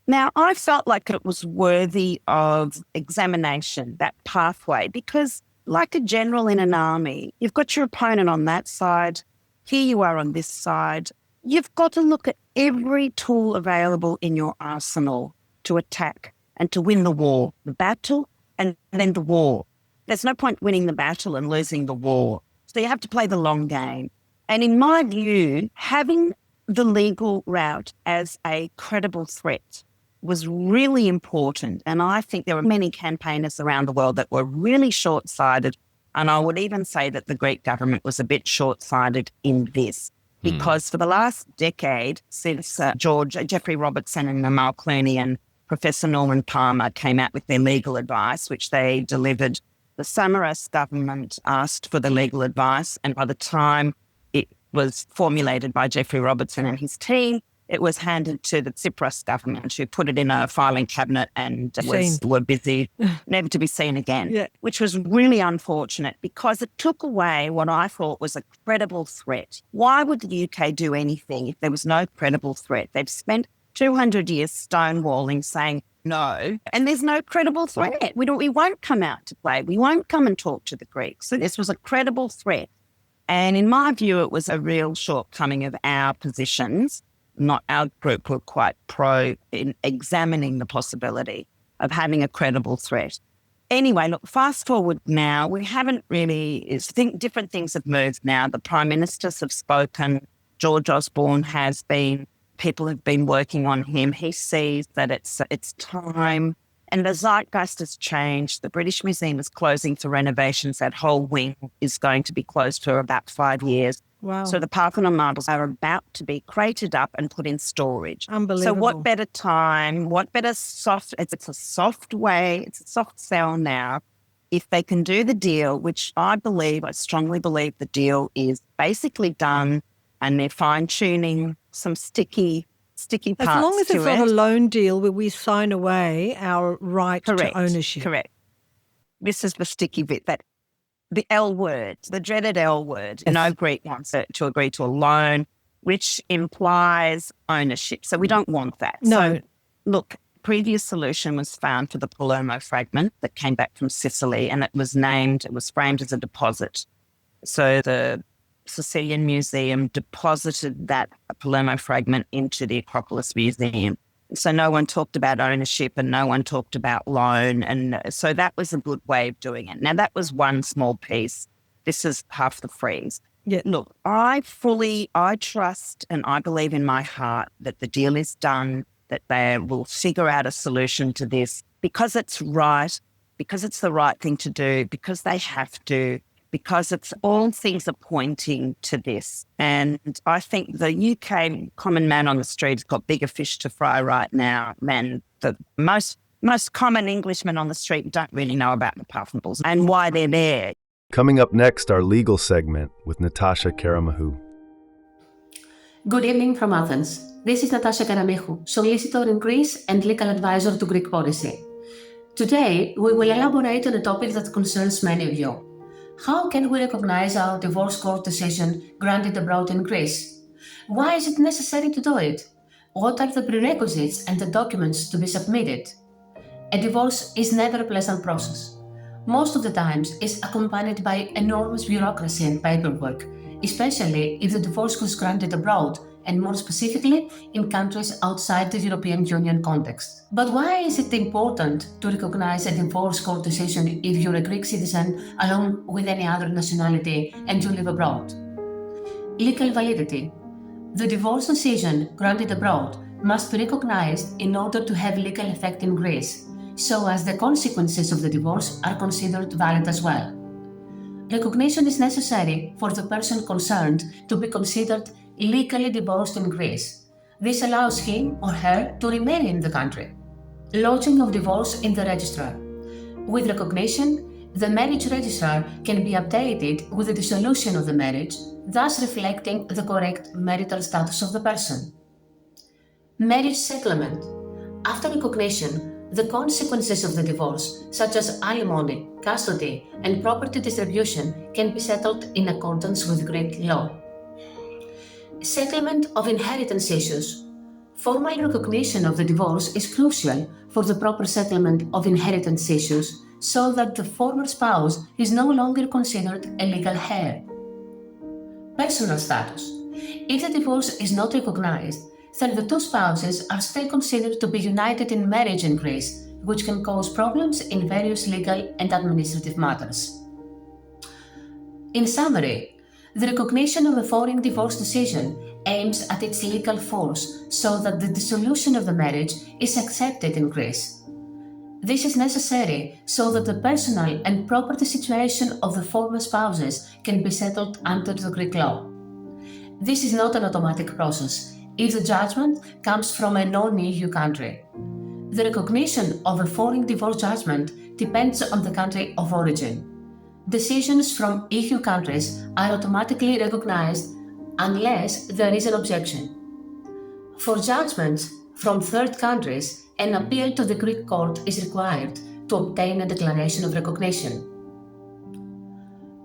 Now, I felt like it was worthy of examination, that pathway, because like a general in an army, you've got your opponent on that side. Here you are on this side. You've got to look at every tool available in your arsenal to attack and to win the war, the battle and then the war. There's no point winning the battle and losing the war. So you have to play the long game. And in my view, having the legal route as a credible threat was really important. And I think there were many campaigners around the world that were really short-sighted. And I would even say that the Greek government was a bit short-sighted in this. Because for the last decade, since Jeffrey Robertson and Amal Clooney and Professor Norman Palmer came out with their legal advice, which they delivered, the Samaras government asked for the legal advice. And by the time it was formulated by Jeffrey Robertson and his team, it was handed to the Tsipras government, who put it in a filing cabinet and were busy, never to be seen again, which was really unfortunate because it took away what I thought was a credible threat. Why would the UK do anything if there was no credible threat? They've spent 200 years stonewalling, saying no, and there's no credible threat. We won't come out to play. We won't come and talk to the Greeks. So this was a credible threat. And in my view, it was a real shortcoming of our positions. Not our group were quite pro in examining the possibility of having a credible threat. Anyway, look, fast forward now, we haven't really, different things have moved now. The Prime Ministers have spoken. George Osborne has been, people have been working on him. He sees that it's time. And the zeitgeist has changed. The British Museum is closing for renovations. That whole wing is going to be closed for about 5 years. Wow. So the Parthenon Marbles are about to be crated up and put in storage. Unbelievable. So what better time, what better it's a soft way, it's a soft sell now. If they can do the deal, which I strongly believe the deal is basically done and they're fine-tuning some sticky parts to it. As long as it's not a loan deal where we sign away our right to ownership. Correct. This is the sticky bit, the L word, the dreaded L word. Yes. No Greek wants to agree to a loan, which implies ownership. So we don't want that. No. So, look, previous solution was found for the Palermo fragment that came back from Sicily, and it was framed as a deposit. So the Sicilian Museum deposited that Palermo fragment into the Acropolis Museum. So no one talked about ownership and no one talked about loan. And so that was a good way of doing it. Now, that was one small piece. This is half the frieze. Yeah. Look, I trust and I believe in my heart that the deal is done, that they will figure out a solution to this because it's right, because it's the right thing to do, because they have to, because it's all things are pointing to this. And I think the UK common man on the street has got bigger fish to fry right now than the most common Englishmen on the street don't really know about the Parthenon and why they're there. Coming up next, our legal segment with Natasha Karamahu. Good evening from Athens. This is Natasha Karamichou, solicitor in Greece and legal advisor to Greek Podyssey. Today, we will elaborate on a topic that concerns many of you. How can we recognize our divorce court decision granted abroad in Greece? Why is it necessary to do it? What are the prerequisites and the documents to be submitted? A divorce is never a pleasant process. Most of the times, it's accompanied by enormous bureaucracy and paperwork, especially if the divorce was granted abroad, and more specifically, in countries outside the European Union context. But why is it important to recognize a divorce court decision if you're a Greek citizen along with any other nationality and you live abroad? Legal validity. The divorce decision granted abroad must be recognized in order to have legal effect in Greece. so as the consequences of the divorce are considered valid as well. Recognition is necessary for the person concerned to be considered legally divorced in Greece. This allows him or her to remain in the country. Lodging of divorce in the registrar. With recognition, the marriage registrar can be updated with the dissolution of the marriage, thus reflecting the correct marital status of the person. Marriage settlement. After recognition, the consequences of the divorce, such as alimony, custody, and property distribution, can be settled in accordance with Greek law. Settlement of inheritance issues. Formal recognition of the divorce is crucial for the proper settlement of inheritance issues so that the former spouse is no longer considered a legal heir. Personal status. If the divorce is not recognized, then the two spouses are still considered to be united in marriage in Greece, which can cause problems in various legal and administrative matters. In summary, the recognition of a foreign divorce decision aims at its legal force so that the dissolution of the marriage is accepted in Greece. This is necessary so that the personal and property situation of the former spouses can be settled under the Greek law. This is not an automatic process if the judgment comes from a non-EU country. The recognition of a foreign divorce judgment depends on the country of origin. Decisions from EU countries are automatically recognized unless there is an objection. For judgments from third countries, an appeal to the Greek court is required to obtain a declaration of recognition.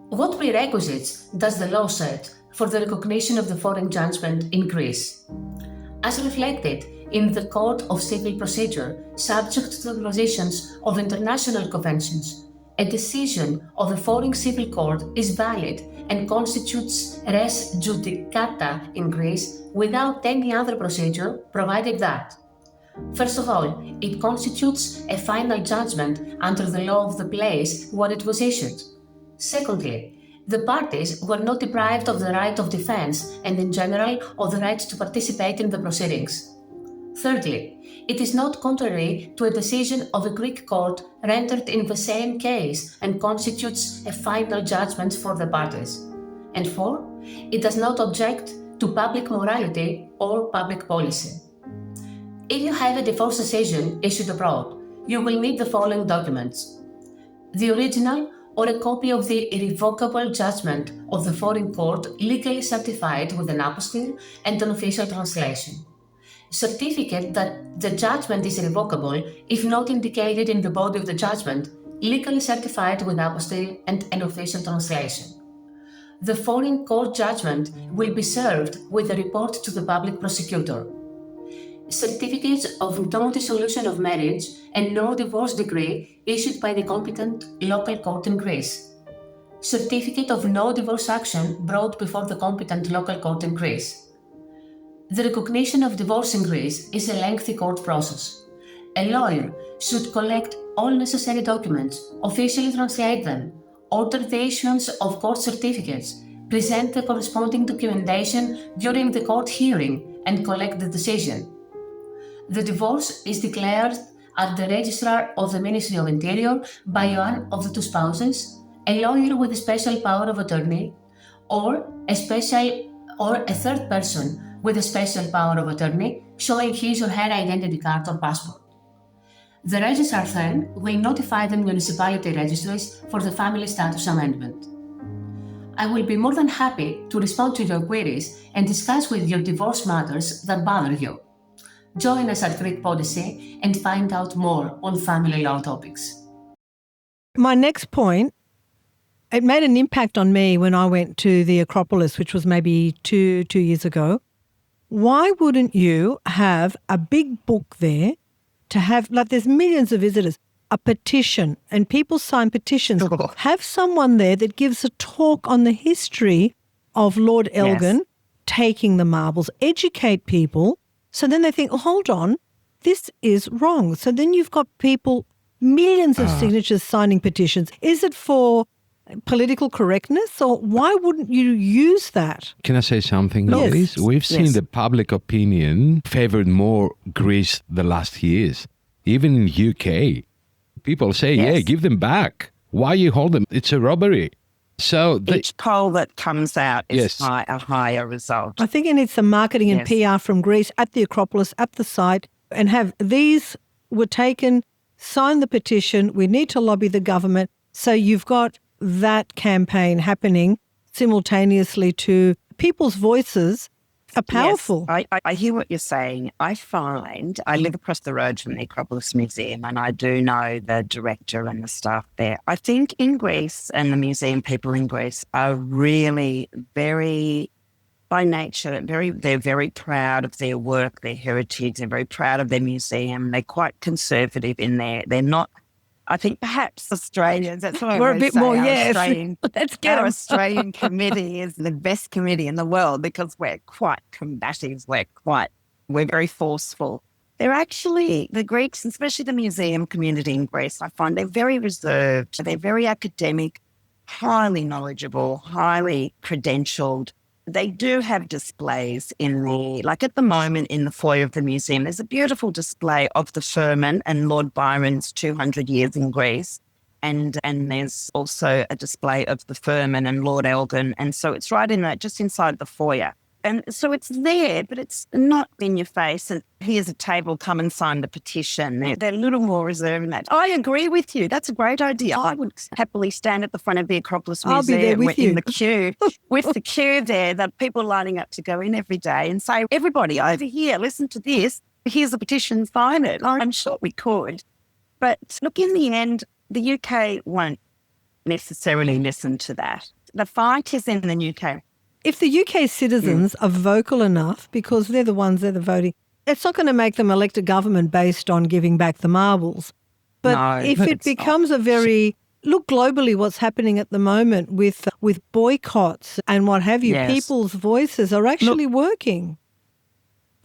What prerequisites does the law set for the recognition of the foreign judgment in Greece? As reflected in the Code of Civil Procedure, subject to the provisions of international conventions, a decision of a foreign civil court is valid and constitutes res judicata in Greece without any other procedure, provided that: first of all, it constitutes a final judgment under the law of the place where it was issued. Secondly, the parties were not deprived of the right of defense and in general of the right to participate in the proceedings. Thirdly, it is not contrary to a decision of a Greek court rendered in the same case and constitutes a final judgment for the parties. And fourth, it does not object to public morality or public policy. If you have a divorce decision issued abroad, you will need the following documents: the original or a copy of the irrevocable judgment of the foreign court legally certified with an apostille and an official translation. Certificate that the judgment is irrevocable if not indicated in the body of the judgment, legally certified with apostille and an official translation. The foreign court judgment will be served with a report to the public prosecutor. Certificates of no dissolution of marriage and no divorce decree issued by the competent local court in Greece. Certificate of no divorce action brought before the competent local court in Greece. The recognition of divorce in Greece is a lengthy court process. A lawyer should collect all necessary documents, officially translate them, order the issuance of court certificates, present the corresponding documentation during the court hearing, and collect the decision. The divorce is declared at the registrar of the Ministry of Interior by one of the two spouses, a lawyer with a special power of attorney, or a third person with a special power of attorney showing his or her identity card or passport. The registrar then will notify the municipality registries for the family status amendment. I will be more than happy to respond to your queries and discuss with you divorce matters that bother you. Join us at Greek Podyssey and find out more on family law topics. My next point, it made an impact on me when I went to the Acropolis, which was maybe two years ago. Why wouldn't you have a big book there to have, like there's millions of visitors, a petition, and people sign petitions. Have someone there that gives a talk on the history of Lord Elgin taking the marbles, educate people, so then they think, oh, hold on, this is wrong. So then you've got people, millions of signatures signing petitions. Is it for political correctness, or why wouldn't you use that? Can I say something, please? We've seen the public opinion favored more Greece the last years. Even in UK, people say, Yes. yeah, give them back. Why you hold them? It's a robbery. So Each poll that comes out is Yes. a higher result. I think it needs some marketing and Yes. PR from Greece at the Acropolis, at the site, and have these were taken, sign the petition. We need to lobby the government. So you've got that campaign happening simultaneously to people's voices are powerful. Yes, I hear what you're saying. I live across the road from the Acropolis Museum, and I do know the director and the staff there. I think in Greece, and the museum people in Greece are really very, by nature, they're very proud of their work, their heritage. They're very proud of their museum. They're quite conservative in there. They're not. I think perhaps Australians, that's what I We're a always bit say, more, our yes. Australian- Let's get Our 'em. Australian committee is the best committee in the world because we're quite combative. We're very forceful. They're actually, the Greeks, especially the museum community in Greece, I find they're very reserved. They're very academic, highly knowledgeable, highly credentialed. They do have displays like at the moment in the foyer of the museum, there's a beautiful display of the Firman and Lord Byron's 200 years in Greece. And there's also a display of the Firman and Lord Elgin. And so it's right just inside the foyer. And so it's there, but it's not in your face. And here's a table, come and sign the petition. They're a little more reserved in that. I agree with you. That's a great idea. I would happily stand at the front of the Acropolis Museum. I'll be there with you. In the queue, with the queue there, that people lining up to go in every day and say, everybody over here, listen to this. Here's a petition, sign it. I'm sure we could. But look, in the end, the UK won't necessarily listen to that. The fight is in the UK. If the UK citizens are vocal enough, because they're the voting, it's not going to make them elect a government based on giving back the marbles. But No, if it it's not. becomes look globally what's happening at the moment with boycotts and what have you, Yes. people's voices are actually working.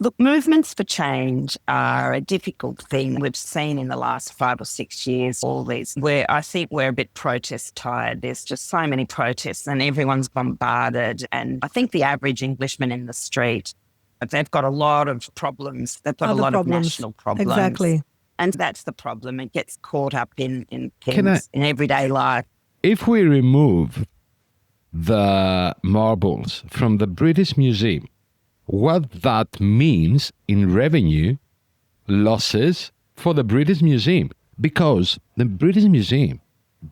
Look, movements for change are a difficult thing. We've seen in the last 5 or 6 years, all these, where I think we're a bit protest tired. There's just so many protests and everyone's bombarded. And I think the average Englishman in the street, they've got a lot of problems. They've got Other a lot problems. of national problems. Exactly. And that's the problem. It gets caught up in Can I- things in everyday life. if we remove the marbles from the British Museum, what that means in revenue losses for the British Museum, because the British Museum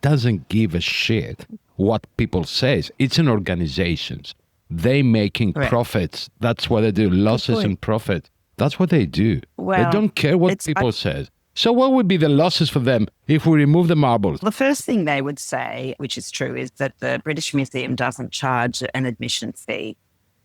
doesn't give a shit what people says. It's an organization. They making Right. profits. That's what they do. Losses point. and profit. That's what they do. They Well, don't care what people says. So what would be the losses for them if we remove the marbles? The first thing they would say, which is true, is that the British Museum doesn't charge an admission fee.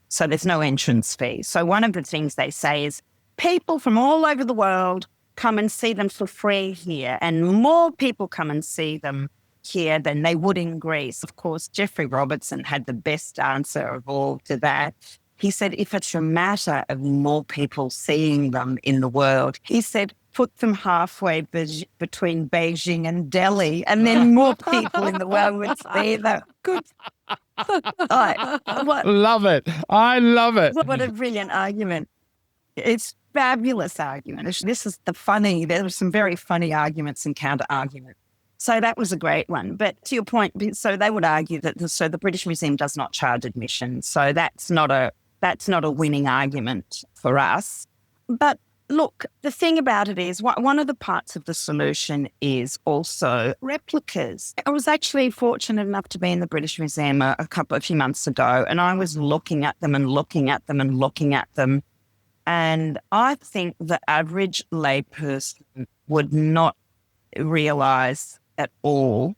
So there's no entrance fee. So one of the things they say is people from all over the world come and see them for free here, and more people come and see them here than they would in Greece. Of course, Geoffrey Robertson had the best answer of all to that. He said, if it's a matter of more people seeing them in the world, he said, put them halfway between Beijing and Delhi, and then more people in the world would see them. Good. Love it. I love it. What a brilliant argument. It's fabulous argument. This is there were some very funny arguments and counter arguments. So that was a great one. But to your point, so they would argue that the British Museum does not charge admission. So that's not a winning argument for us. But look, the thing about it is one of the parts of the solution is also replicas. I was actually fortunate enough to be in the British Museum a few months ago, and I was looking at them and looking at them and looking at them. And I think the average layperson would not realise at all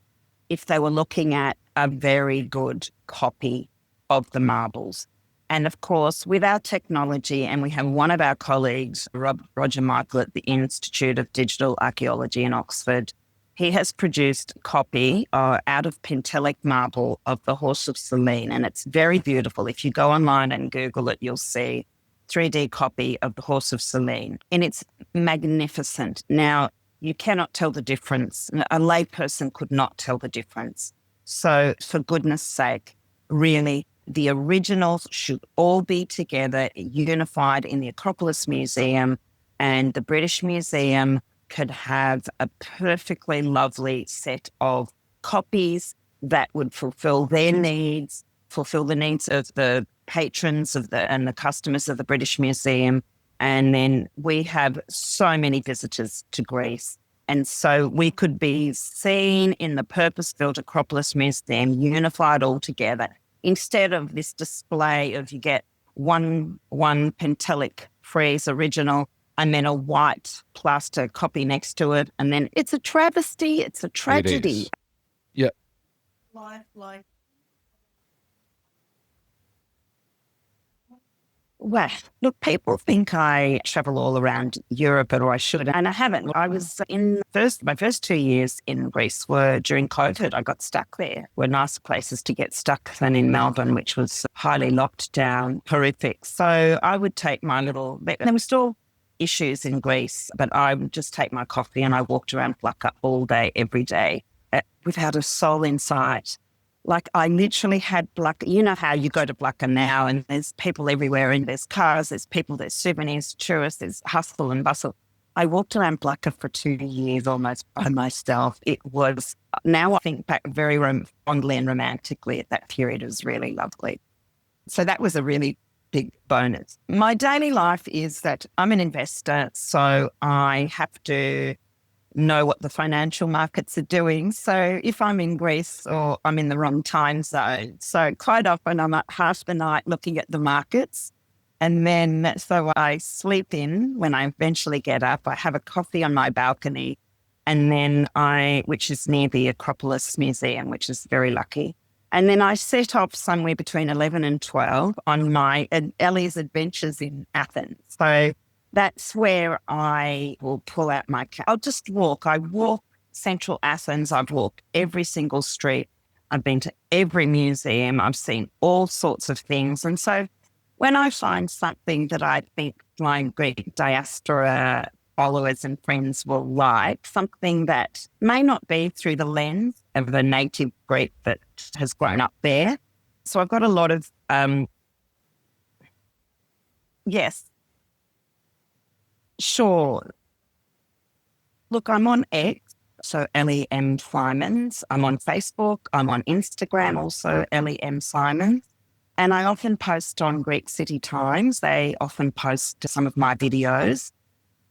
if they were looking at a very good copy of the marbles. And of course, with our technology, and we have one of our colleagues, Roger Michael at the Institute of Digital Archaeology in Oxford, he has produced a copy out of Pentelic marble of the Horse of Selene, and it's very beautiful. If you go online and Google it, you'll see 3D copy of the Horse of Selene, and it's magnificent. Now, you cannot tell the difference. A layperson could not tell the difference. So, for goodness sake, really, the originals should all be together, unified in the Acropolis Museum, and the British Museum could have a perfectly lovely set of copies that would fulfill their needs, fulfill the needs of the patrons and the customers of the British Museum. And then we have so many visitors to Greece. And so we could be seen in the purpose-built Acropolis Museum, unified all together, instead of this display of you get one Pentelic frieze original and then a white plaster copy next to it. And then it's a travesty. It's a tragedy. Yeah. Well, look, people think I travel all around Europe, or I should, and I haven't. I was my first 2 years in Greece were during COVID. I got stuck there. Were nicer places to get stuck than in Melbourne, which was highly locked down, horrific. So I would take there were still issues in Greece, but I would just take my coffee and I walked around Plaka all day, every day, without a soul in sight. Like I literally had Plaka. You know how you go to Plaka now and there's people everywhere and there's cars, there's people, there's souvenirs, tourists, there's hustle and bustle. I walked around Plaka for 2 years almost by myself. It was, now I think back very fondly and romantically at that period. It was really lovely. So that was a really big bonus. My daily life is that I'm an investor, so I have to know what the financial markets are doing. So if I'm in Greece or I'm in the wrong time zone, so quite often I'm up half the night looking at the markets. And then, so I sleep in when I eventually get up. I have a coffee on my balcony, and then which is near the Acropolis Museum, which is very lucky. And then I set off somewhere between 11 and 12 on my Elly's adventures in Athens. So that's where I will pull out my car. I'll just walk. I walk central Athens. I've walked every single street. I've been to every museum. I've seen all sorts of things. And so when I find something that I think my Greek diaspora followers and friends will like, something that may not be through the lens of the native Greek that has grown up there. So I've got a lot of, yes. Sure. Look, I'm on X, so Elly M Symons. I'm on Facebook. I'm on Instagram, also Elly M Symons. And I often post on Greek City Times. They often post some of my videos.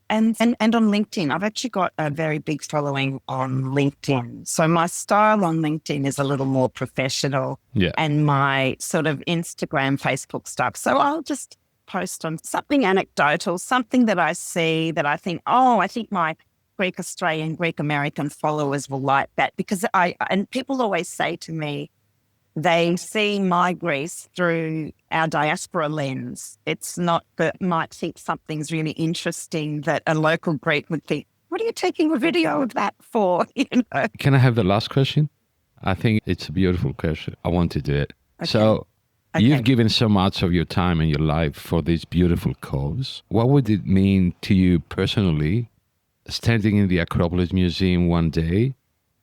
And on LinkedIn. I've actually got a very big following on LinkedIn. So my style on LinkedIn is a little more professional. Yeah. And my sort of Instagram, Facebook stuff. So I'll just post on something anecdotal, something that I see that I think, I think my Greek Australian, Greek American followers will like that, because and people always say to me, they see my Greece through our diaspora lens. It's not that might think something's really interesting that a local Greek would think, what are you taking a video of that for? You know? Can I have the last question? I think it's a beautiful question. I want to do it. Okay. So Okay. You've given so much of your time and your life for this beautiful cause. What would it mean to you personally, standing in the Acropolis Museum one day,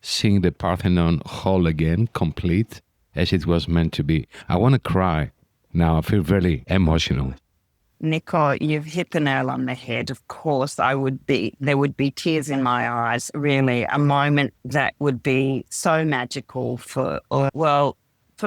seeing the Parthenon Hall again, complete as it was meant to be? I want to cry now. I feel very emotional. Nico, you've hit the nail on the head. Of course, there would be tears in my eyes, really, a moment that would be so magical for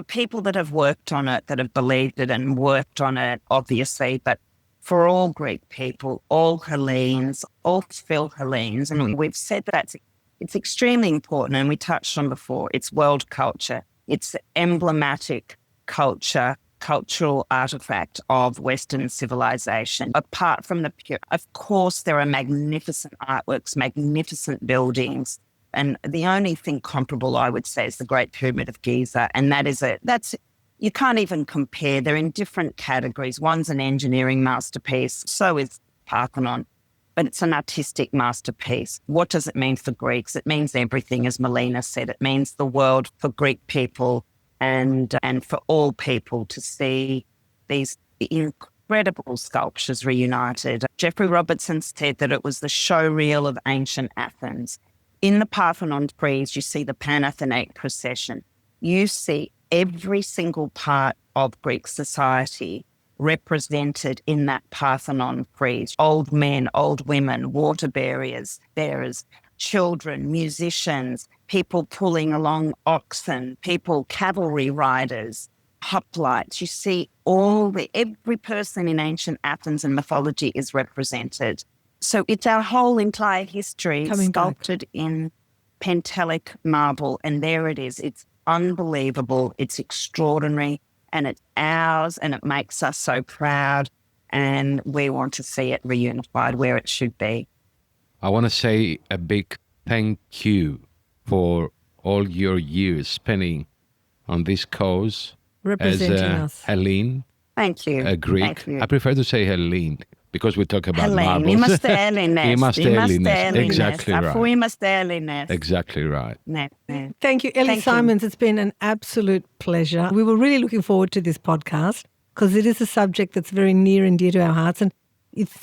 people that have worked on it, that have believed it and worked on it, obviously, but for all Greek people, all Hellenes, all Philhellenes, and we've said that it's extremely important, and we touched on before, it's world culture. It's emblematic cultural artifact of Western civilization. Apart from of course, there are magnificent artworks, magnificent buildings, and the only thing comparable, I would say, is the Great Pyramid of Giza, and that's you can't even compare. They're in different categories. One's an engineering masterpiece, so is Parthenon, but it's an artistic masterpiece. What does it mean for Greeks? It means everything, as Melina said. It means the world for Greek people and for all people to see these incredible sculptures reunited. Jeffrey Robertson said that it was the showreel of ancient Athens. In the Parthenon frieze, you see the Panathenaic procession. You see every single part of Greek society represented in that Parthenon frieze. Old men, old women, water bearers, children, musicians, people pulling along oxen, people, cavalry riders, hoplites. You see every person in ancient Athens and mythology is represented. So it's our whole entire history sculpted in Pentelic marble. And there it is. It's unbelievable. It's extraordinary. And it's ours. And it makes us so proud. And we want to see it reunified where it should be. I want to say a big thank you for all your years spending on this cause. Representing us. Hellene. Thank you. A Greek. Thank you. I prefer to say Hellene because we talk about Hellene. marbles. Είμαστε Έλληνες. Είμαστε Έλληνες. Exactly right. Αφού είμαστε Έλληνες. Exactly right. Ναι, ναι. Thank you, Elly Symons. It's been an absolute pleasure. We were really looking forward to this podcast because it is a subject that's very near and dear to our hearts. And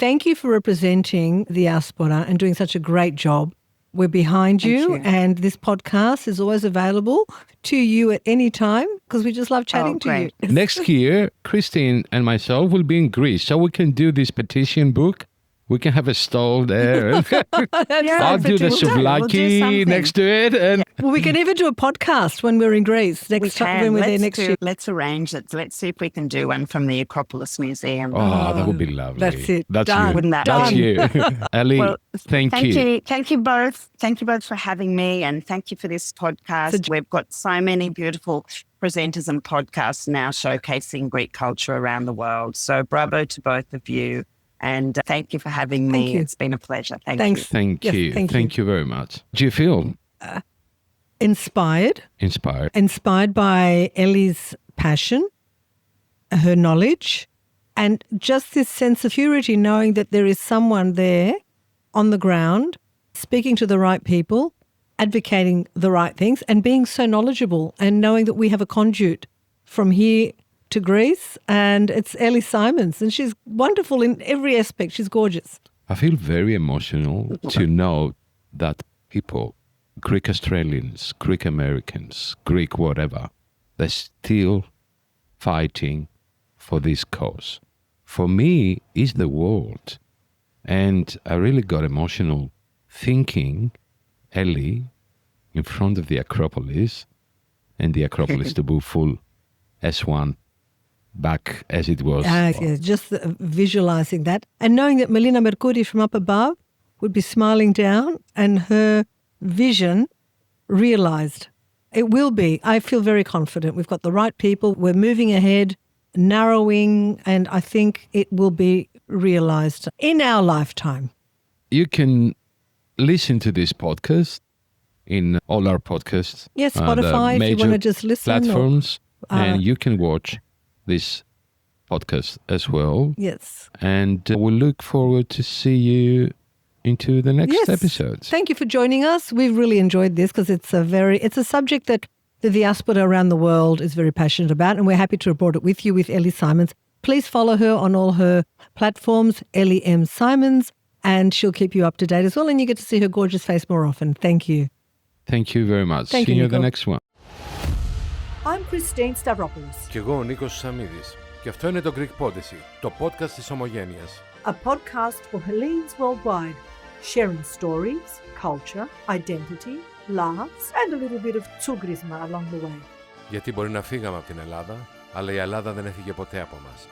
thank you for representing the diaspora and doing such a great job. We're behind you, and this podcast is always available to you at any time because we just love chatting to you. Next year, Christine and myself will be in Greece, so we can do this petition book. We can have a stall there. I'll do the souvlaki next to it. And well, we can even do a podcast when we're in Greece next time when we're there next year. Let's arrange it. Let's see if we can do one from the Acropolis Museum. Oh, that would be lovely. That's it. That's Done. you. Wouldn't that That's you. Elly, thank you. Thank you both. Thank you both for having me, and thank you for this podcast. We've got so many beautiful presenters and podcasts now showcasing Greek culture around the world. So bravo to both of you. And thank you for having me. It's been a pleasure. Thanks. Thank you. Thank you very much. Do you feel inspired? Inspired by Elly's passion, her knowledge, and just this sense of purity, knowing that there is someone there on the ground, speaking to the right people, advocating the right things, and being so knowledgeable, and knowing that we have a conduit from here to Greece, and it's Elly Symons, and she's wonderful in every aspect. She's gorgeous. I feel very emotional to know that people, Greek Australians, Greek Americans, Greek whatever, they're still fighting for this cause. For me, it's the world. And I really got emotional thinking Elly in front of the Acropolis, and the Acropolis to be full as one. Back as it was. Just visualizing that and knowing that Melina Mercouri from up above would be smiling down and her vision realized. It will be. I feel very confident. We've got the right people. We're moving ahead, narrowing, and I think it will be realized in our lifetime. You can listen to this podcast in all our podcasts. Yes, Spotify, if you want to just listen. Platforms, and you can watch this podcast as well. Yes. And we'll look forward to see you into the next episodes. Thank you for joining us. We've really enjoyed this because it's a subject that the diaspora around the world is very passionate about, and we're happy to report it with you with Elly Symons. Please follow her on all her platforms, Elly M Symons, and she'll keep you up to date as well, and you get to see her gorgeous face more often. Thank you. Thank you very much. See you in the next one. I'm Christine Stavropoulos. Και εγώ ο Νίκος Σαμίδης. Και αυτό είναι το Greek Podyssey, το podcast της Ομογένειας. A podcast for Hellenes worldwide, sharing stories, culture, identity, laughs and a little bit of tsugrisma along the way. Γιατί μπορεί να φύγαμε από την Ελλάδα, αλλά η Ελλάδα δεν έφυγε ποτέ από μας.